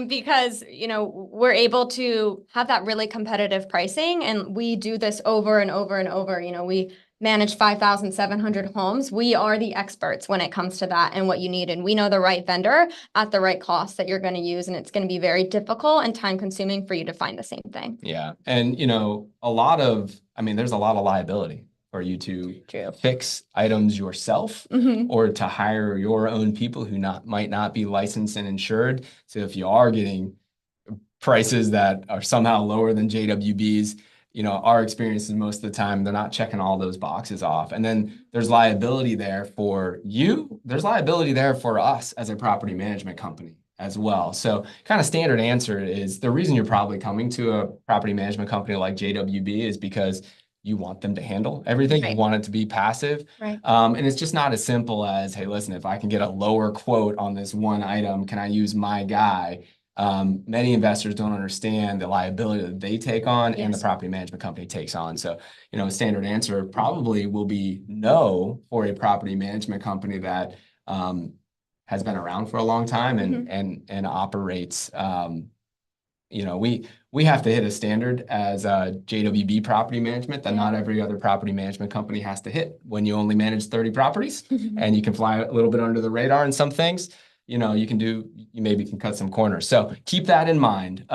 Because, you know, we're able to have that really competitive pricing, and we do this over and over and over. You know, we manage 5,700 homes. We are the experts when it comes to that and what you need. And we know the right vendor at the right cost that you're going to use. And it's going to be very difficult and time consuming for you to find the same thing. Yeah. And, you know, there's a lot of liability for you to True. fix items yourself or to hire your own people who might not be licensed and insured. So if you are getting prices that are somehow lower than JWB's, you know, our experience is most of the time they're not checking all those boxes off. And then there's liability there for you. There's liability there for us as a property management company as well. So kind of standard answer is the reason you're probably coming to a property management company like JWB is because you want them to handle everything. Right. You want it to be passive. Right. And it's just not as simple as, hey, listen, if I can get a lower quote on this one item, can I use my guy? Many investors don't understand the liability that they take on and the property management company takes on. So, you know, a standard answer probably will be no for a property management company that has been around for a long time and operates. You know, we have to hit a standard as JWB property management that not every other property management company has to hit. When you only manage 30 properties and you can fly a little bit under the radar in some things, you know, you maybe can cut some corners. So keep that in mind.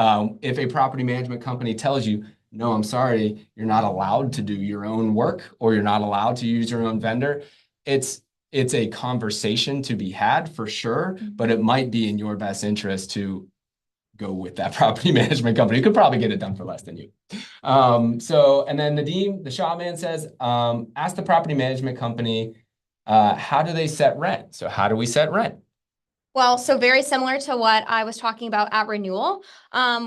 If a property management company tells you, no, I'm sorry, you're not allowed to do your own work or you're not allowed to use your own vendor, it's a conversation to be had for sure, but it might be in your best interest to go with that property management company. You could probably get it done for less than you. And then Nadeem, the Shaw man says, ask the property management company, how do they set rent? So how do we set rent? Well, so very similar to what I was talking about at renewal.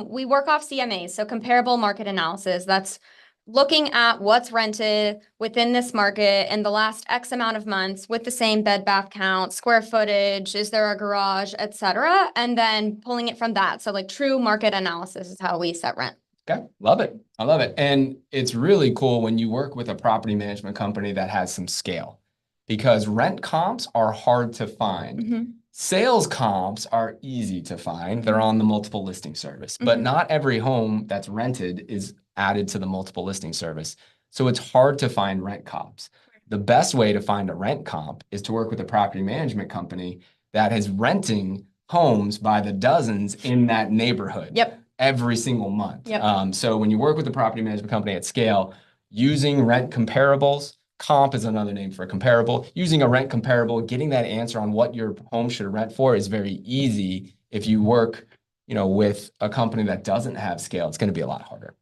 We work off CMAs, so comparable market analysis. That's looking at what's rented within this market in the last X amount of months with the same bed bath count, square footage, is there a garage, etc., and then pulling it from that. So like true market analysis is how we set rent. Okay, love it. I love it. And it's really cool when you work with a property management company that has some scale, because rent comps are hard to find. Sales comps are easy to find. They're on the multiple listing service, but not every home that's rented is added to the multiple listing service. So it's hard to find rent comps. The best way to find a rent comp is to work with a property management company that is renting homes by the dozens in that neighborhood every single month. So when you work with a property management company at scale, using rent comparables, comp is another name for a comparable. Using a rent comparable, getting that answer on what your home should rent for is very easy. If you work, you know, with a company that doesn't have scale, it's going to be a lot harder.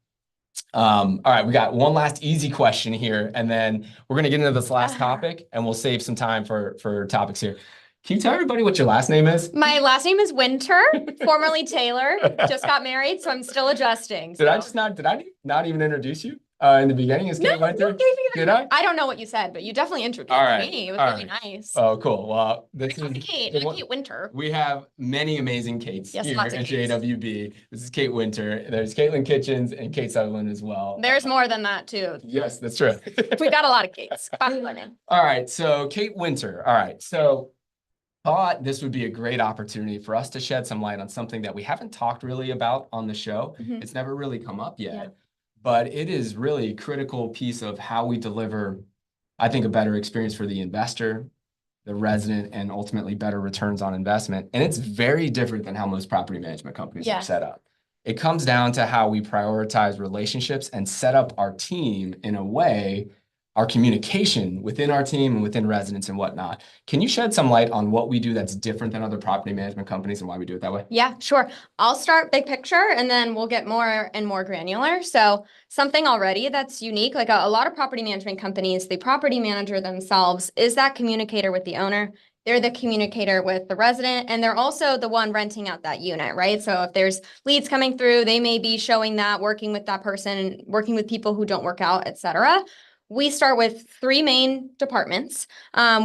All right, we got one last easy question here, and then we're going to get into this last topic, and we'll save some time for topics here. Can you tell everybody what your last name is? My last name is Winter, formerly Taylor. Just got married, so I'm still adjusting. Did I not even introduce you? In the beginning, is Kate Winter? Did I? I don't know what you said, but you definitely introduced me. It was really nice. Oh, cool. Well, this is Kate Winter. We have many amazing Kates here lots at of Kates. JWB. This is Kate Winter. There's Caitlin Kitchens and Kate Sutherland as well. There's more than that too. Yes, that's true. We got a lot of Kates. All right, so Kate Winter. All right, so thought this would be a great opportunity for us to shed some light on something that we haven't talked really about on the show. Mhm. It's never really come up yet, Yeah. but it is really a critical piece of how we deliver, I think, a better experience for the investor, the resident, and ultimately better returns on investment. And it's very different than how most property management companies are Yes. set up. It comes down to how we prioritize relationships and set up our team in a way, our communication within our team and within residents and whatnot. Can you shed some light on what we do that's different than other property management companies and why we do it that way? Yeah, sure. I'll start big picture and then we'll get more and more granular. So something already that's unique, like a lot of property management companies, the property manager themselves is that communicator with the owner. They're the communicator with the resident, and they're also the one renting out that unit, right? So if there's leads coming through, they may be showing that, working with that person, working with people who don't work out, et cetera. We start with three main departments.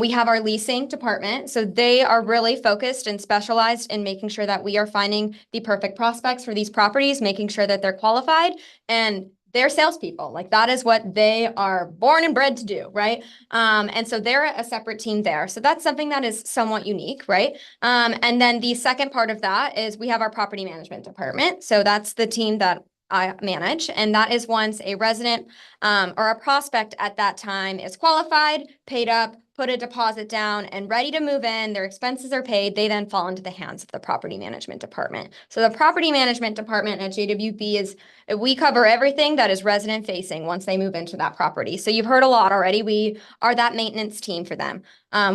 We have our leasing department. So they are really focused and specialized in making sure that we are finding the perfect prospects for these properties, making sure that they're qualified, and they're salespeople. Like that is what they are born and bred to do, right? And so they're a separate team there. So that's something that is somewhat unique, right? And then the second part of that is we have our property management department. So that's the team that I manage, and that is once a resident or a prospect at that time is qualified, paid up, put a deposit down, and ready to move in, their expenses are paid, they then fall into the hands of the property management department. So the property management department at JWB is, we cover everything that is resident facing once they move into that property. So you've heard a lot already. We are that maintenance team for them.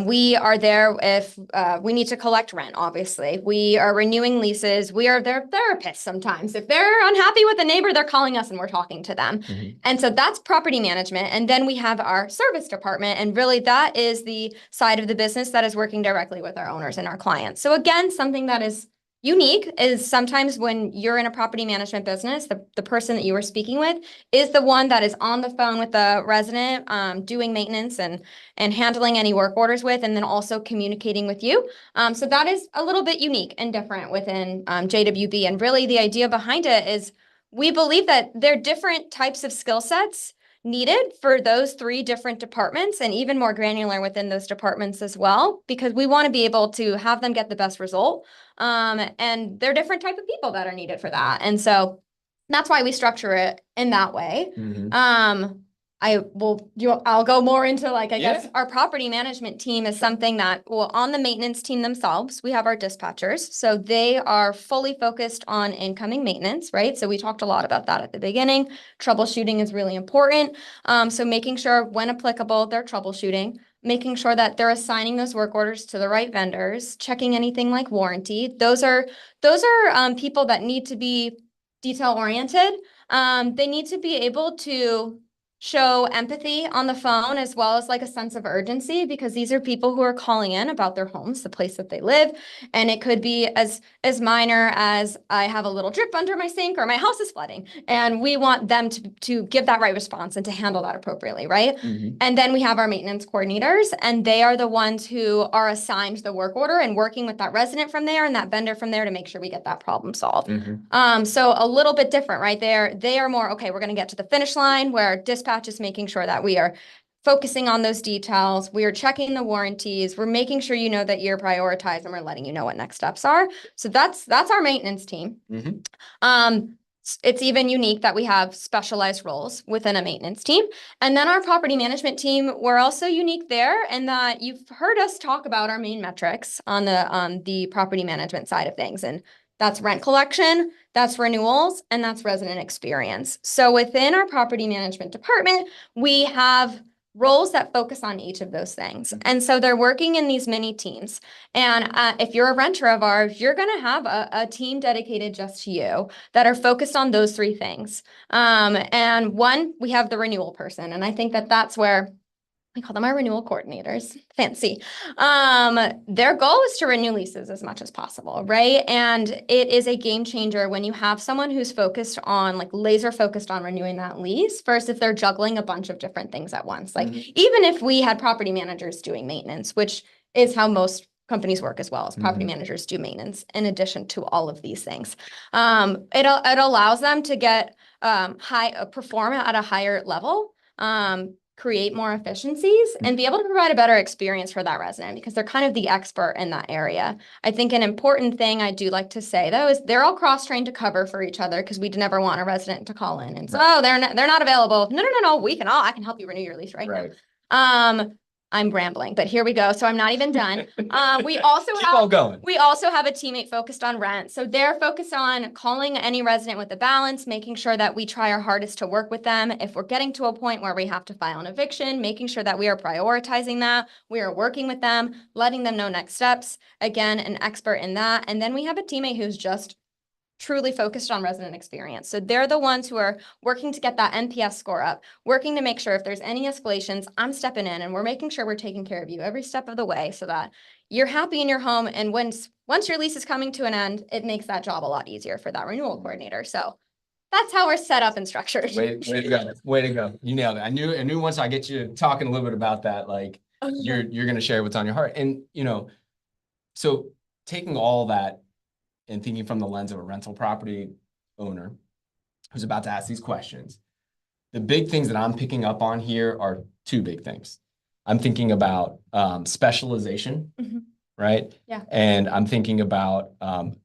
We are there if we need to collect rent, obviously. We are renewing leases. We are their therapists sometimes. If they're unhappy with a neighbor, they're calling us and we're talking to them. Mhm. And so that's property management. And then we have our service department. And really that is the side of the business that is working directly with our owners and our clients. So again, something that is unique is sometimes when you're in a property management business, the person that you are speaking with is the one that is on the phone with the resident, doing maintenance and handling any work orders with, and then also communicating with you. So that is a little bit unique and different within JWB. And really the idea behind it is we believe that there are different types of skill sets needed for those three different departments and even more granular within those departments as well, because we want to be able to have them get the best result. And there are different type of people that are needed for that. And so that's why we structure it in that way. Mhm. I'll go more into like, I guess Yeah. our property management team is something that, well, on the maintenance team themselves, we have our dispatchers. So they are fully focused on incoming maintenance, right? So we talked a lot about that at the beginning. Troubleshooting is really important. So making sure when applicable, they're troubleshooting, making sure that they're assigning those work orders to the right vendors, checking anything like warranty. Those are people that need to be detail oriented. They need to be able to show empathy on the phone as well as like a sense of urgency, because these are people who are calling in about their homes, the place that they live. And it could be as minor as I have a little drip under my sink or my house is flooding. And we want them to give that right response and to handle that appropriately, right? Mhm. And then we have our maintenance coordinators, and they are the ones who are assigned the work order and working with that resident from there and that vendor from there to make sure we get that problem solved. Mhm. So a little bit different, right? They are more, okay, we're going to get to the finish line, where dispatch is making sure that we are focusing on those details. We are checking the warranties. We're making sure you know that you're prioritized, and we're letting you know what next steps are. So that's our maintenance team. Mhm. It's even unique that we have specialized roles within a maintenance team. And then our property management team, we're also unique there in that you've heard us talk about our main metrics on the property management side of things. And that's rent collection, that's renewals, and that's resident experience. So within our property management department, we have roles that focus on each of those things. And so they're working in these mini teams. And if you're a renter of ours, you're going to have a team dedicated just to you that are focused on those three things. And one, we have the renewal person. And I think that that's where we call them our renewal coordinators. Fancy. Their goal is to renew leases as much as possible, right? And it is a game changer when you have someone who's focused on, like, laser focused on renewing that lease versus if they're juggling a bunch of different things at once. Like, even if we had property managers doing maintenance, which is how most companies work as well, as property managers do maintenance in addition to all of these things. It allows them to get perform at a higher level. create more efficiencies and be able to provide a better experience for that resident because they're kind of the expert in that area. I think an important thing I do like to say though is they're all cross-trained to cover for each other because we never want a resident to call in and say, oh, they're not available. No, I can help you renew your lease right now. I'm rambling, but here we go. So I'm not even done. We also Keep on going. We also have a teammate focused on rent. So they're focused on calling any resident with a balance, making sure that we try our hardest to work with them. If we're getting to a point where we have to file an eviction, making sure that we are prioritizing that, we are working with them, letting them know next steps. Again, an expert in that. And then we have a teammate who's just truly focused on resident experience. So they're the ones who are working to get that NPS score up, working to make sure if there's any escalations, I'm stepping in and we're making sure we're taking care of you every step of the way so that you're happy in your home. And once your lease is coming to an end, it makes that job a lot easier for that renewal coordinator. So that's how we're set up and structured. Way to go. Way to go. You nailed it. I knew once I get you talking a little bit about that, like you're going to share what's on your heart. And, so taking all that and thinking from the lens of a rental property owner who's about to ask these questions, the big things that I'm picking up on here are two big things. I'm thinking about specialization, right? Yeah. And I'm thinking about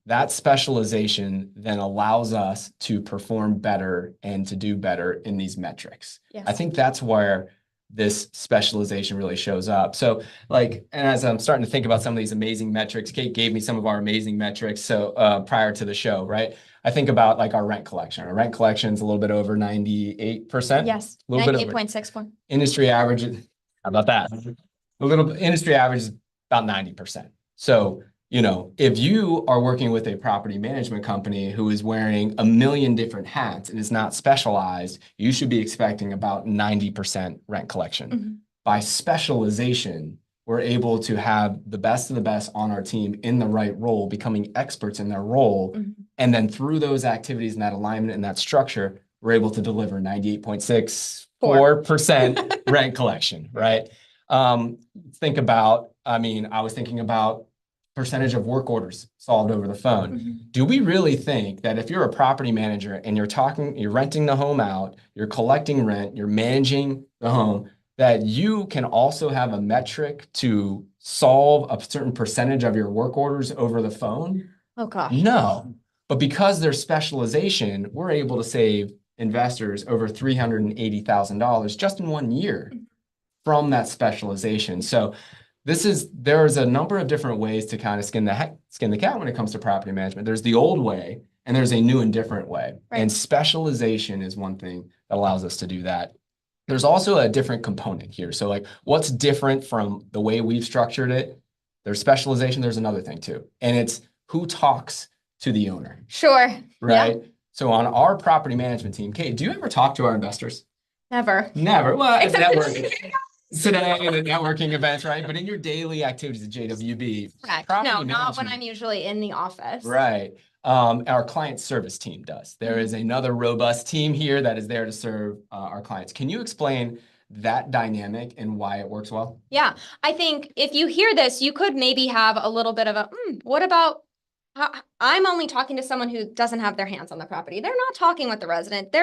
that specialization then allows us to perform better and to do better in these metrics. Yes. I think that's where this specialization really shows up. So and as I'm starting to think about some of these amazing metrics, Kate gave me some of our amazing metrics. So prior to the show, right? I think about like our rent collection. Our rent collection is a little bit over 98%. Yes. A little 98.6. Industry average. How about that? Industry average is about 90%. So, if you are working with a property management company who is wearing a million different hats and is not specialized, you should be expecting about 90% rent collection. By specialization, we're able to have the best of the best on our team in the right role, becoming experts in their role. And then through those activities and that alignment and that structure, we're able to deliver 98.64% rent collection, right? I was thinking about percentage of work orders solved over the phone. Do we really think that if you're a property manager and you're renting the home out, you're collecting rent, you're managing the home, that you can also have a metric to solve a certain percentage of your work orders over the phone? Oh gosh. No, but because there's specialization, we're able to save investors over $380,000 just in 1 year from that specialization. So there's a number of different ways to kind of skin the cat when it comes to property management. There's the old way and there's a new and different way. Right. And specialization is one thing that allows us to do that. There's also a different component here. So what's different from the way we've structured it? There's specialization. There's another thing too. And it's who talks to the owner. Sure. Right. Yeah. So on our property management team, Kate, do you ever talk to our investors? Never. Well, it's Except networking. Today and the networking events, right? But in your daily activities at JWB, Correct. No, not when I'm usually in the office. Right. Our client service team does. There is another robust team here that is there to serve our clients. Can you explain that dynamic and why it works well? Yeah, I think if you hear this, you could maybe have a little bit of what about I'm only talking to someone who doesn't have their hands on the property. They're not talking with the resident. They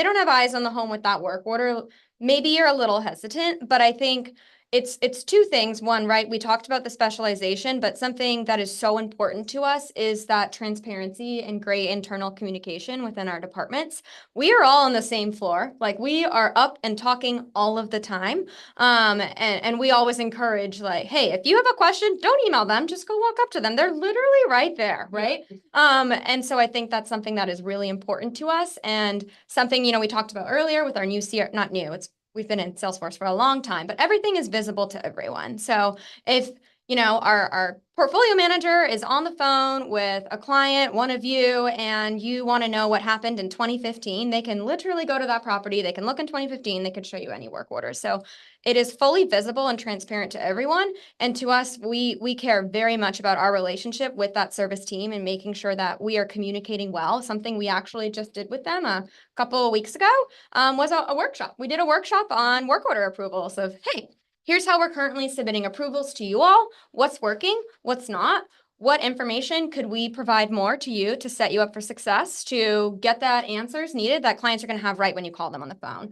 don't have eyes on the home with that work order. Maybe you're a little hesitant, but I think it's two things. One, right? We talked about the specialization, but something that is so important to us is that transparency and great internal communication within our departments. We are all on the same floor. We are up and talking all of the time. And we always encourage hey, if you have a question, don't email them, just go walk up to them. They're literally right there, right? And so I think that's something that is really important to us and something, we talked about earlier with our new not new, we've been in Salesforce for a long time, but everything is visible to everyone. So if, our portfolio manager is on the phone with a client, one of you, and you want to know what happened in 2015, they can literally go to that property. They can look in 2015. They can show you any work orders. So it is fully visible and transparent to everyone. And to us, we care very much about our relationship with that service team and making sure that we are communicating well. Something we actually just did with them a couple of weeks ago was a workshop. We did a workshop on work order approvals of, hey, here's how we're currently submitting approvals to you all. What's working? What's not? what information could we provide more to you to set you up for success, to get that answers needed that clients are going to have right when you call them on the phone.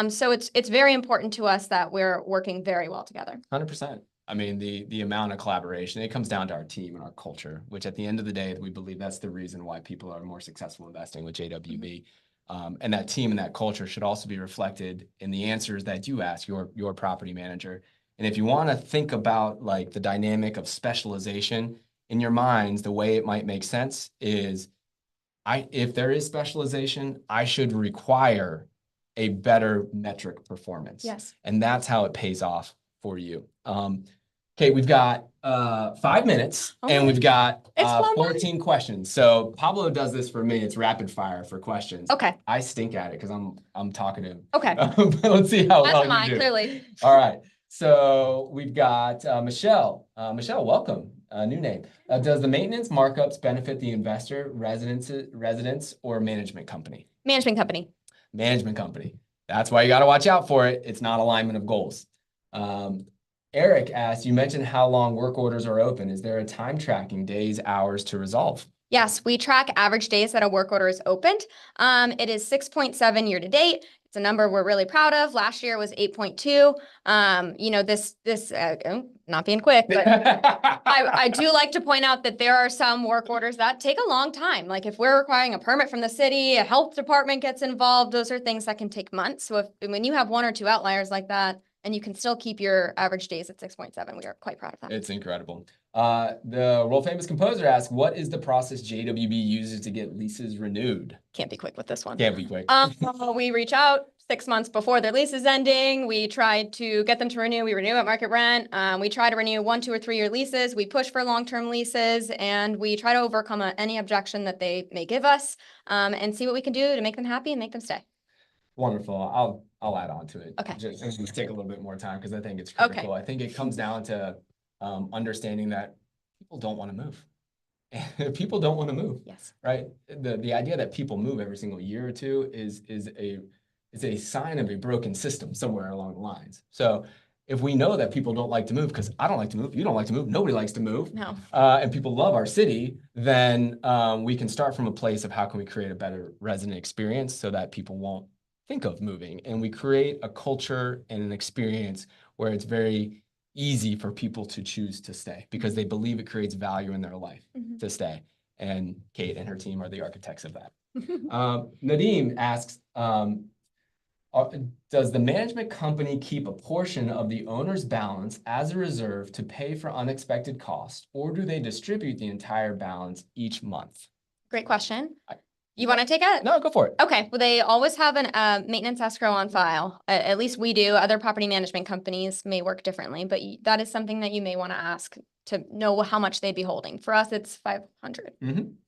So it's very important to us that we're working very well together. 100%. I mean, the amount of collaboration, it comes down to our team and our culture, which at the end of the day, we believe that's the reason why people are more successful investing with JWB. And that team and that culture should also be reflected in the answers that you ask your property manager. And if you want to think about like the dynamic of specialization in your minds, the way it might make sense is if there is specialization, I should require a better metric performance. Yes. And that's how it pays off for you. Okay, we've got 5 minutes and we've got 14 questions. So Pablo does this for me. It's rapid fire for questions. Okay. I stink at it because I'm talkative. Okay. But let's see how well you do. Clearly. All right. So we've got Michelle. Michelle, welcome. New name. Does the maintenance markups benefit the investor, residence, or management company? Management company. Management company. That's why you got to watch out for it. It's not alignment of goals. Eric asked, you mentioned how long work orders are open. Is there a time tracking, days, hours to resolve? Yes, we track average days that a work order is opened. It is 6.7 year to date. It's a number we're really proud of. Last year was 8.2. Not being quick, but I do like to point out that there are some work orders that take a long time. Like if we're requiring a permit from the city, a health department gets involved, those are things that can take months. So when you have 1 or 2 outliers like that, and you can still keep your average days at 6.7, we are quite proud of that. It's incredible. The world famous composer asks, what is the process JWB uses to get leases renewed? Can't be quick with this one. Can't be quick. We reach out 6 months before their lease is ending. We try to get them to renew. We renew at market rent. We try to renew 1, 2, or 3 year leases. We push for long-term leases, and we try to overcome any objection that they may give us, and see what we can do to make them happy and make them stay. Wonderful. I'll add on to it. Okay. Just take a little bit more time because I think it's critical. Okay. I think it comes down to understanding that people don't want to move. People don't want to move. Yes. Right. The idea that people move every single year or two is a sign of a broken system somewhere along the lines. So if we know that people don't like to move, because I don't like to move, you don't like to move, nobody likes to move. No. And people love our city, then we can start from a place of how can we create a better resident experience so that people won't think of moving, and we create a culture and an experience where it's very easy for people to choose to stay because they believe it creates value in their life to stay. And Kate and her team are the architects of that. Nadeem asks, does the management company keep a portion of the owner's balance as a reserve to pay for unexpected costs, or do they distribute the entire balance each month? Great question. You want to take it? No, go for it. Okay. Well, they always have an maintenance escrow on file. At least we do. Other property management companies may work differently, but that is something that you may want to ask to know how much they'd be holding. For us, it's $500.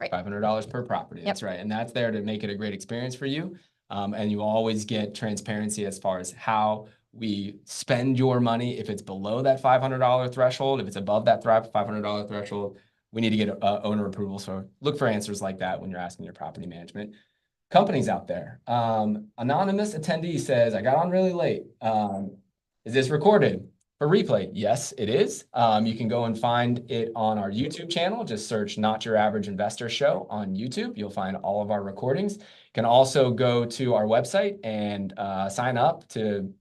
Right. $500 per property. That's right. And that's there to make it a great experience for you. And you always get transparency as far as how we spend your money. If it's below that $500 threshold, if it's above that $500 threshold, we need to get owner approval. So look for answers like that when you're asking your property management companies out there. Anonymous attendee says, I got on really late. Is this recorded for replay? Yes, it is. You can go and find it on our YouTube channel. Just search Not Your Average Investor Show on YouTube. You'll find all of our recordings. You can also go to our website and sign up to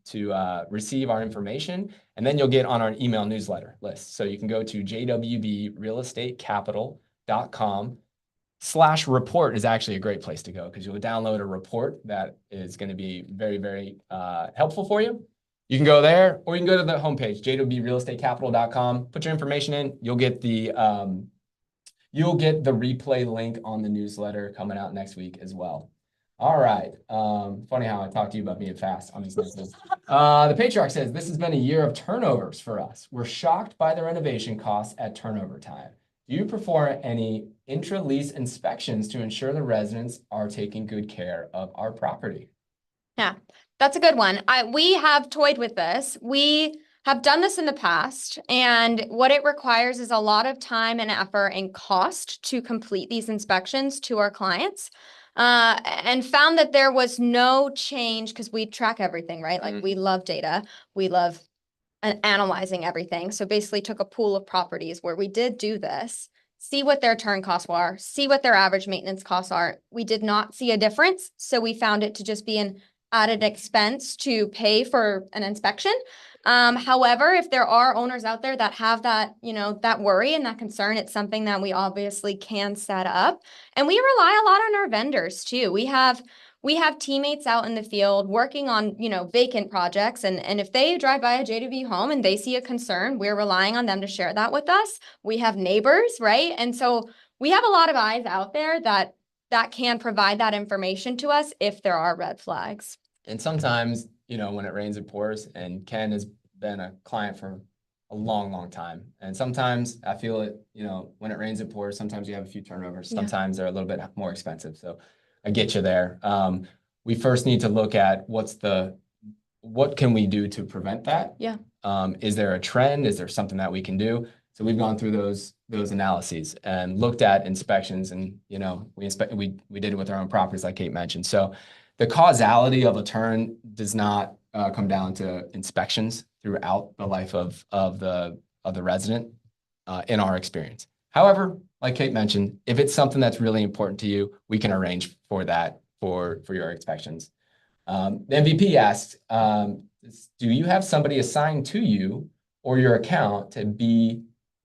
receive our information. And then you'll get on our email newsletter list. So you can go to jwbrealestatecapital.com/report is actually a great place to go because you'll download a report that is going to be very, very helpful for you. You can go there, or you can go to the homepage, jwbrealestatecapital.com, put your information in. You'll get the replay link on the newsletter coming out next week as well. All right. Funny how I talked to you about being fast on these lists. The Patriarch says, this has been a year of turnovers for us. We're shocked by the renovation costs at turnover time. Do you perform any intra-lease inspections to ensure the residents are taking good care of our property? Yeah, that's a good one. We have toyed with this. We have done this in the past, and what it requires is a lot of time and effort and cost to complete these inspections to our clients. And found that there was no change because we track everything, right? Like we love data. We love analyzing everything. So basically took a pool of properties where we did do this see what their turn costs were, see what their average maintenance costs are. We did not see a difference, so we found it to just be an added expense to pay for an inspection. However, if there are owners out there that have that, that worry and that concern, it's something that we obviously can set up. And we rely a lot on our vendors too. We have teammates out in the field working on, vacant projects. And if they drive by a JW home and they see a concern, we're relying on them to share that with us. We have neighbors, right? And so we have a lot of eyes out there that can provide that information to us if there are red flags. And sometimes, when it rains, it pours, and Ken has been a client for a long, long time. And sometimes I feel it, when it rains, it pours. Sometimes you have a few turnovers. Sometimes they're a little bit more expensive. So I get you there. We first need to look at what can we do to prevent that? Yeah. Is there a trend? Is there something that we can do? So we've gone through those analyses and looked at inspections, and we did it with our own properties, like Kate mentioned. So the causality of a turn does not come down to inspections throughout the life of the resident, in our experience. However, like Kate mentioned, if it's something that's really important to you, we can arrange for that for your inspections. The MVP asks, do you have somebody assigned to you or your account to be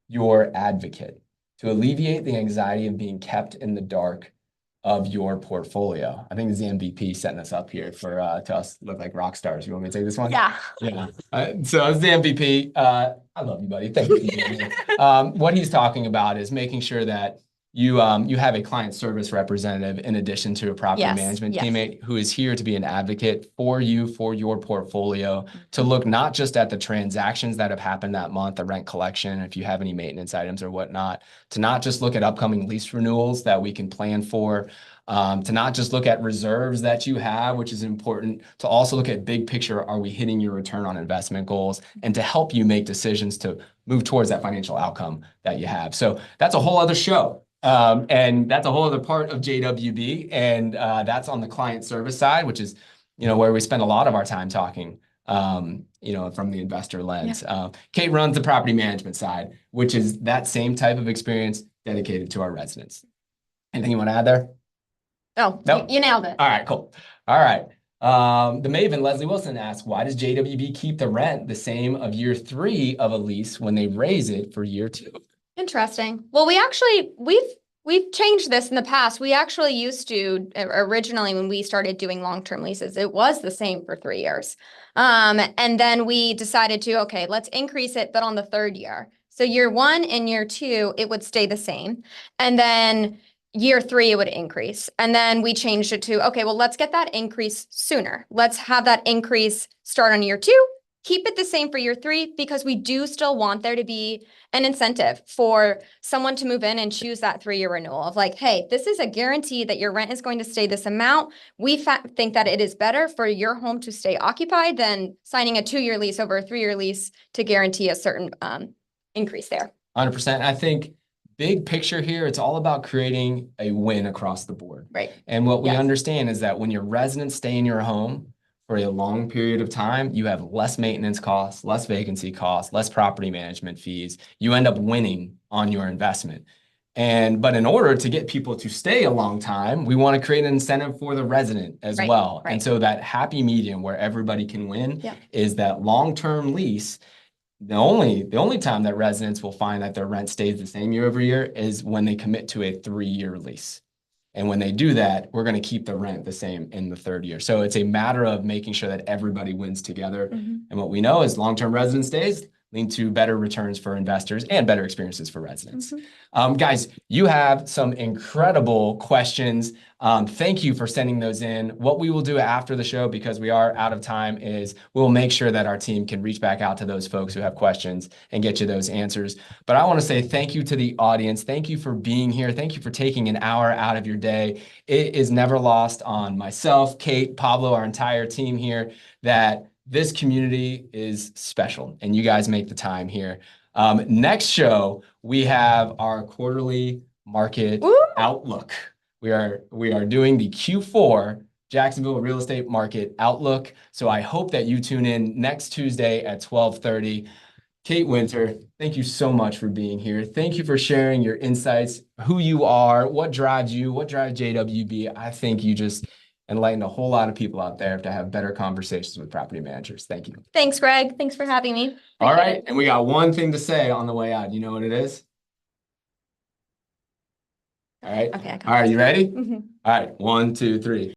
your advocate to alleviate the anxiety of being kept in the dark of your portfolio? I think this is the MVP setting us up here for to us look like rock stars. You want me to take this one? Yeah. Yeah. So it's the MVP. I love you, buddy. Thank you. What he's talking about is making sure that you have a client service representative in addition to a property management teammate who is here to be an advocate for you, for your portfolio, to look not just at the transactions that have happened that month, the rent collection, if you have any maintenance items or whatnot, to not just look at upcoming lease renewals that we can plan for, to not just look at reserves that you have, which is important, to also look at big picture, are we hitting your return on investment goals, and to help you make decisions to move towards that financial outcome that you have. So that's a whole other show. And that's a whole other part of JWB. And that's on the client service side, which is, where we spend a lot of our time talking, from the investor lens. Yeah. Kate runs the property management side, which is that same type of experience dedicated to our residents. Anything you want to add there? Oh, nope. You nailed it. All right, cool. All right. The Maven, Leslie Wilson, asks, why does JWB keep the rent the same of year 3 of a lease when they raise it for year 2? Interesting. Well, we've changed this in the past. We actually used to, originally when we started doing long-term leases, it was the same for 3 years. And then we decided to, okay, let's increase it, but on the 3rd year. So year 1 and year 2, it would stay the same. And then year 3, it would increase. And then we changed it to, okay, well, let's get that increase sooner. Let's have that increase start on year 2. Keep it the same for year 3, because we do still want there to be an incentive for someone to move in and choose that 3-year renewal of like, hey, this is a guarantee that your rent is going to stay this amount. We think that it is better for your home to stay occupied than signing a 2-year lease over a 3-year lease to guarantee a certain increase there. 100%. I think big picture here, it's all about creating a win across the board. Right. And what we understand is that when your residents stay in your home for a long period of time, you have less maintenance costs, less vacancy costs, less property management fees. You end up winning on your investment. But in order to get people to stay a long time, we want to create an incentive for the resident as well. Right. And so that happy medium where everybody can win is that long-term lease. The only time that residents will find that their rent stays the same year over year is when they commit to a 3-year lease. And when they do that, we're going to keep the rent the same in the 3rd year. So it's a matter of making sure that everybody wins together. Mm-hmm. And what we know is long-term resident stays lead to better returns for investors and better experiences for residents. Mm-hmm. Guys, you have some incredible questions. Thank you for sending those in. What we will do after the show, because we are out of time, is we'll make sure that our team can reach back out to those folks who have questions and get you those answers. But I want to say thank you to the audience. Thank you for being here. Thank you for taking an hour out of your day. It is never lost on myself, Kate, Pablo, our entire team here, that this community is special and you guys make the time here. Next show, we have our quarterly market outlook. We are doing the Q4 Jacksonville real estate market outlook. So I hope that you tune in next Tuesday at 12:30. Kate Winter, thank you so much for being here. Thank you for sharing your insights, who you are, what drives you, what drives JWB. I think you just enlightened a whole lot of people out there to have better conversations with property managers. Thank you. Thanks, Greg. Thanks for having me. All Appreciate right, it. and we got one thing to say on the way out. You know what it is? All right. Okay, I got All right, you ready? Mhm. All right, 1, 2, 3.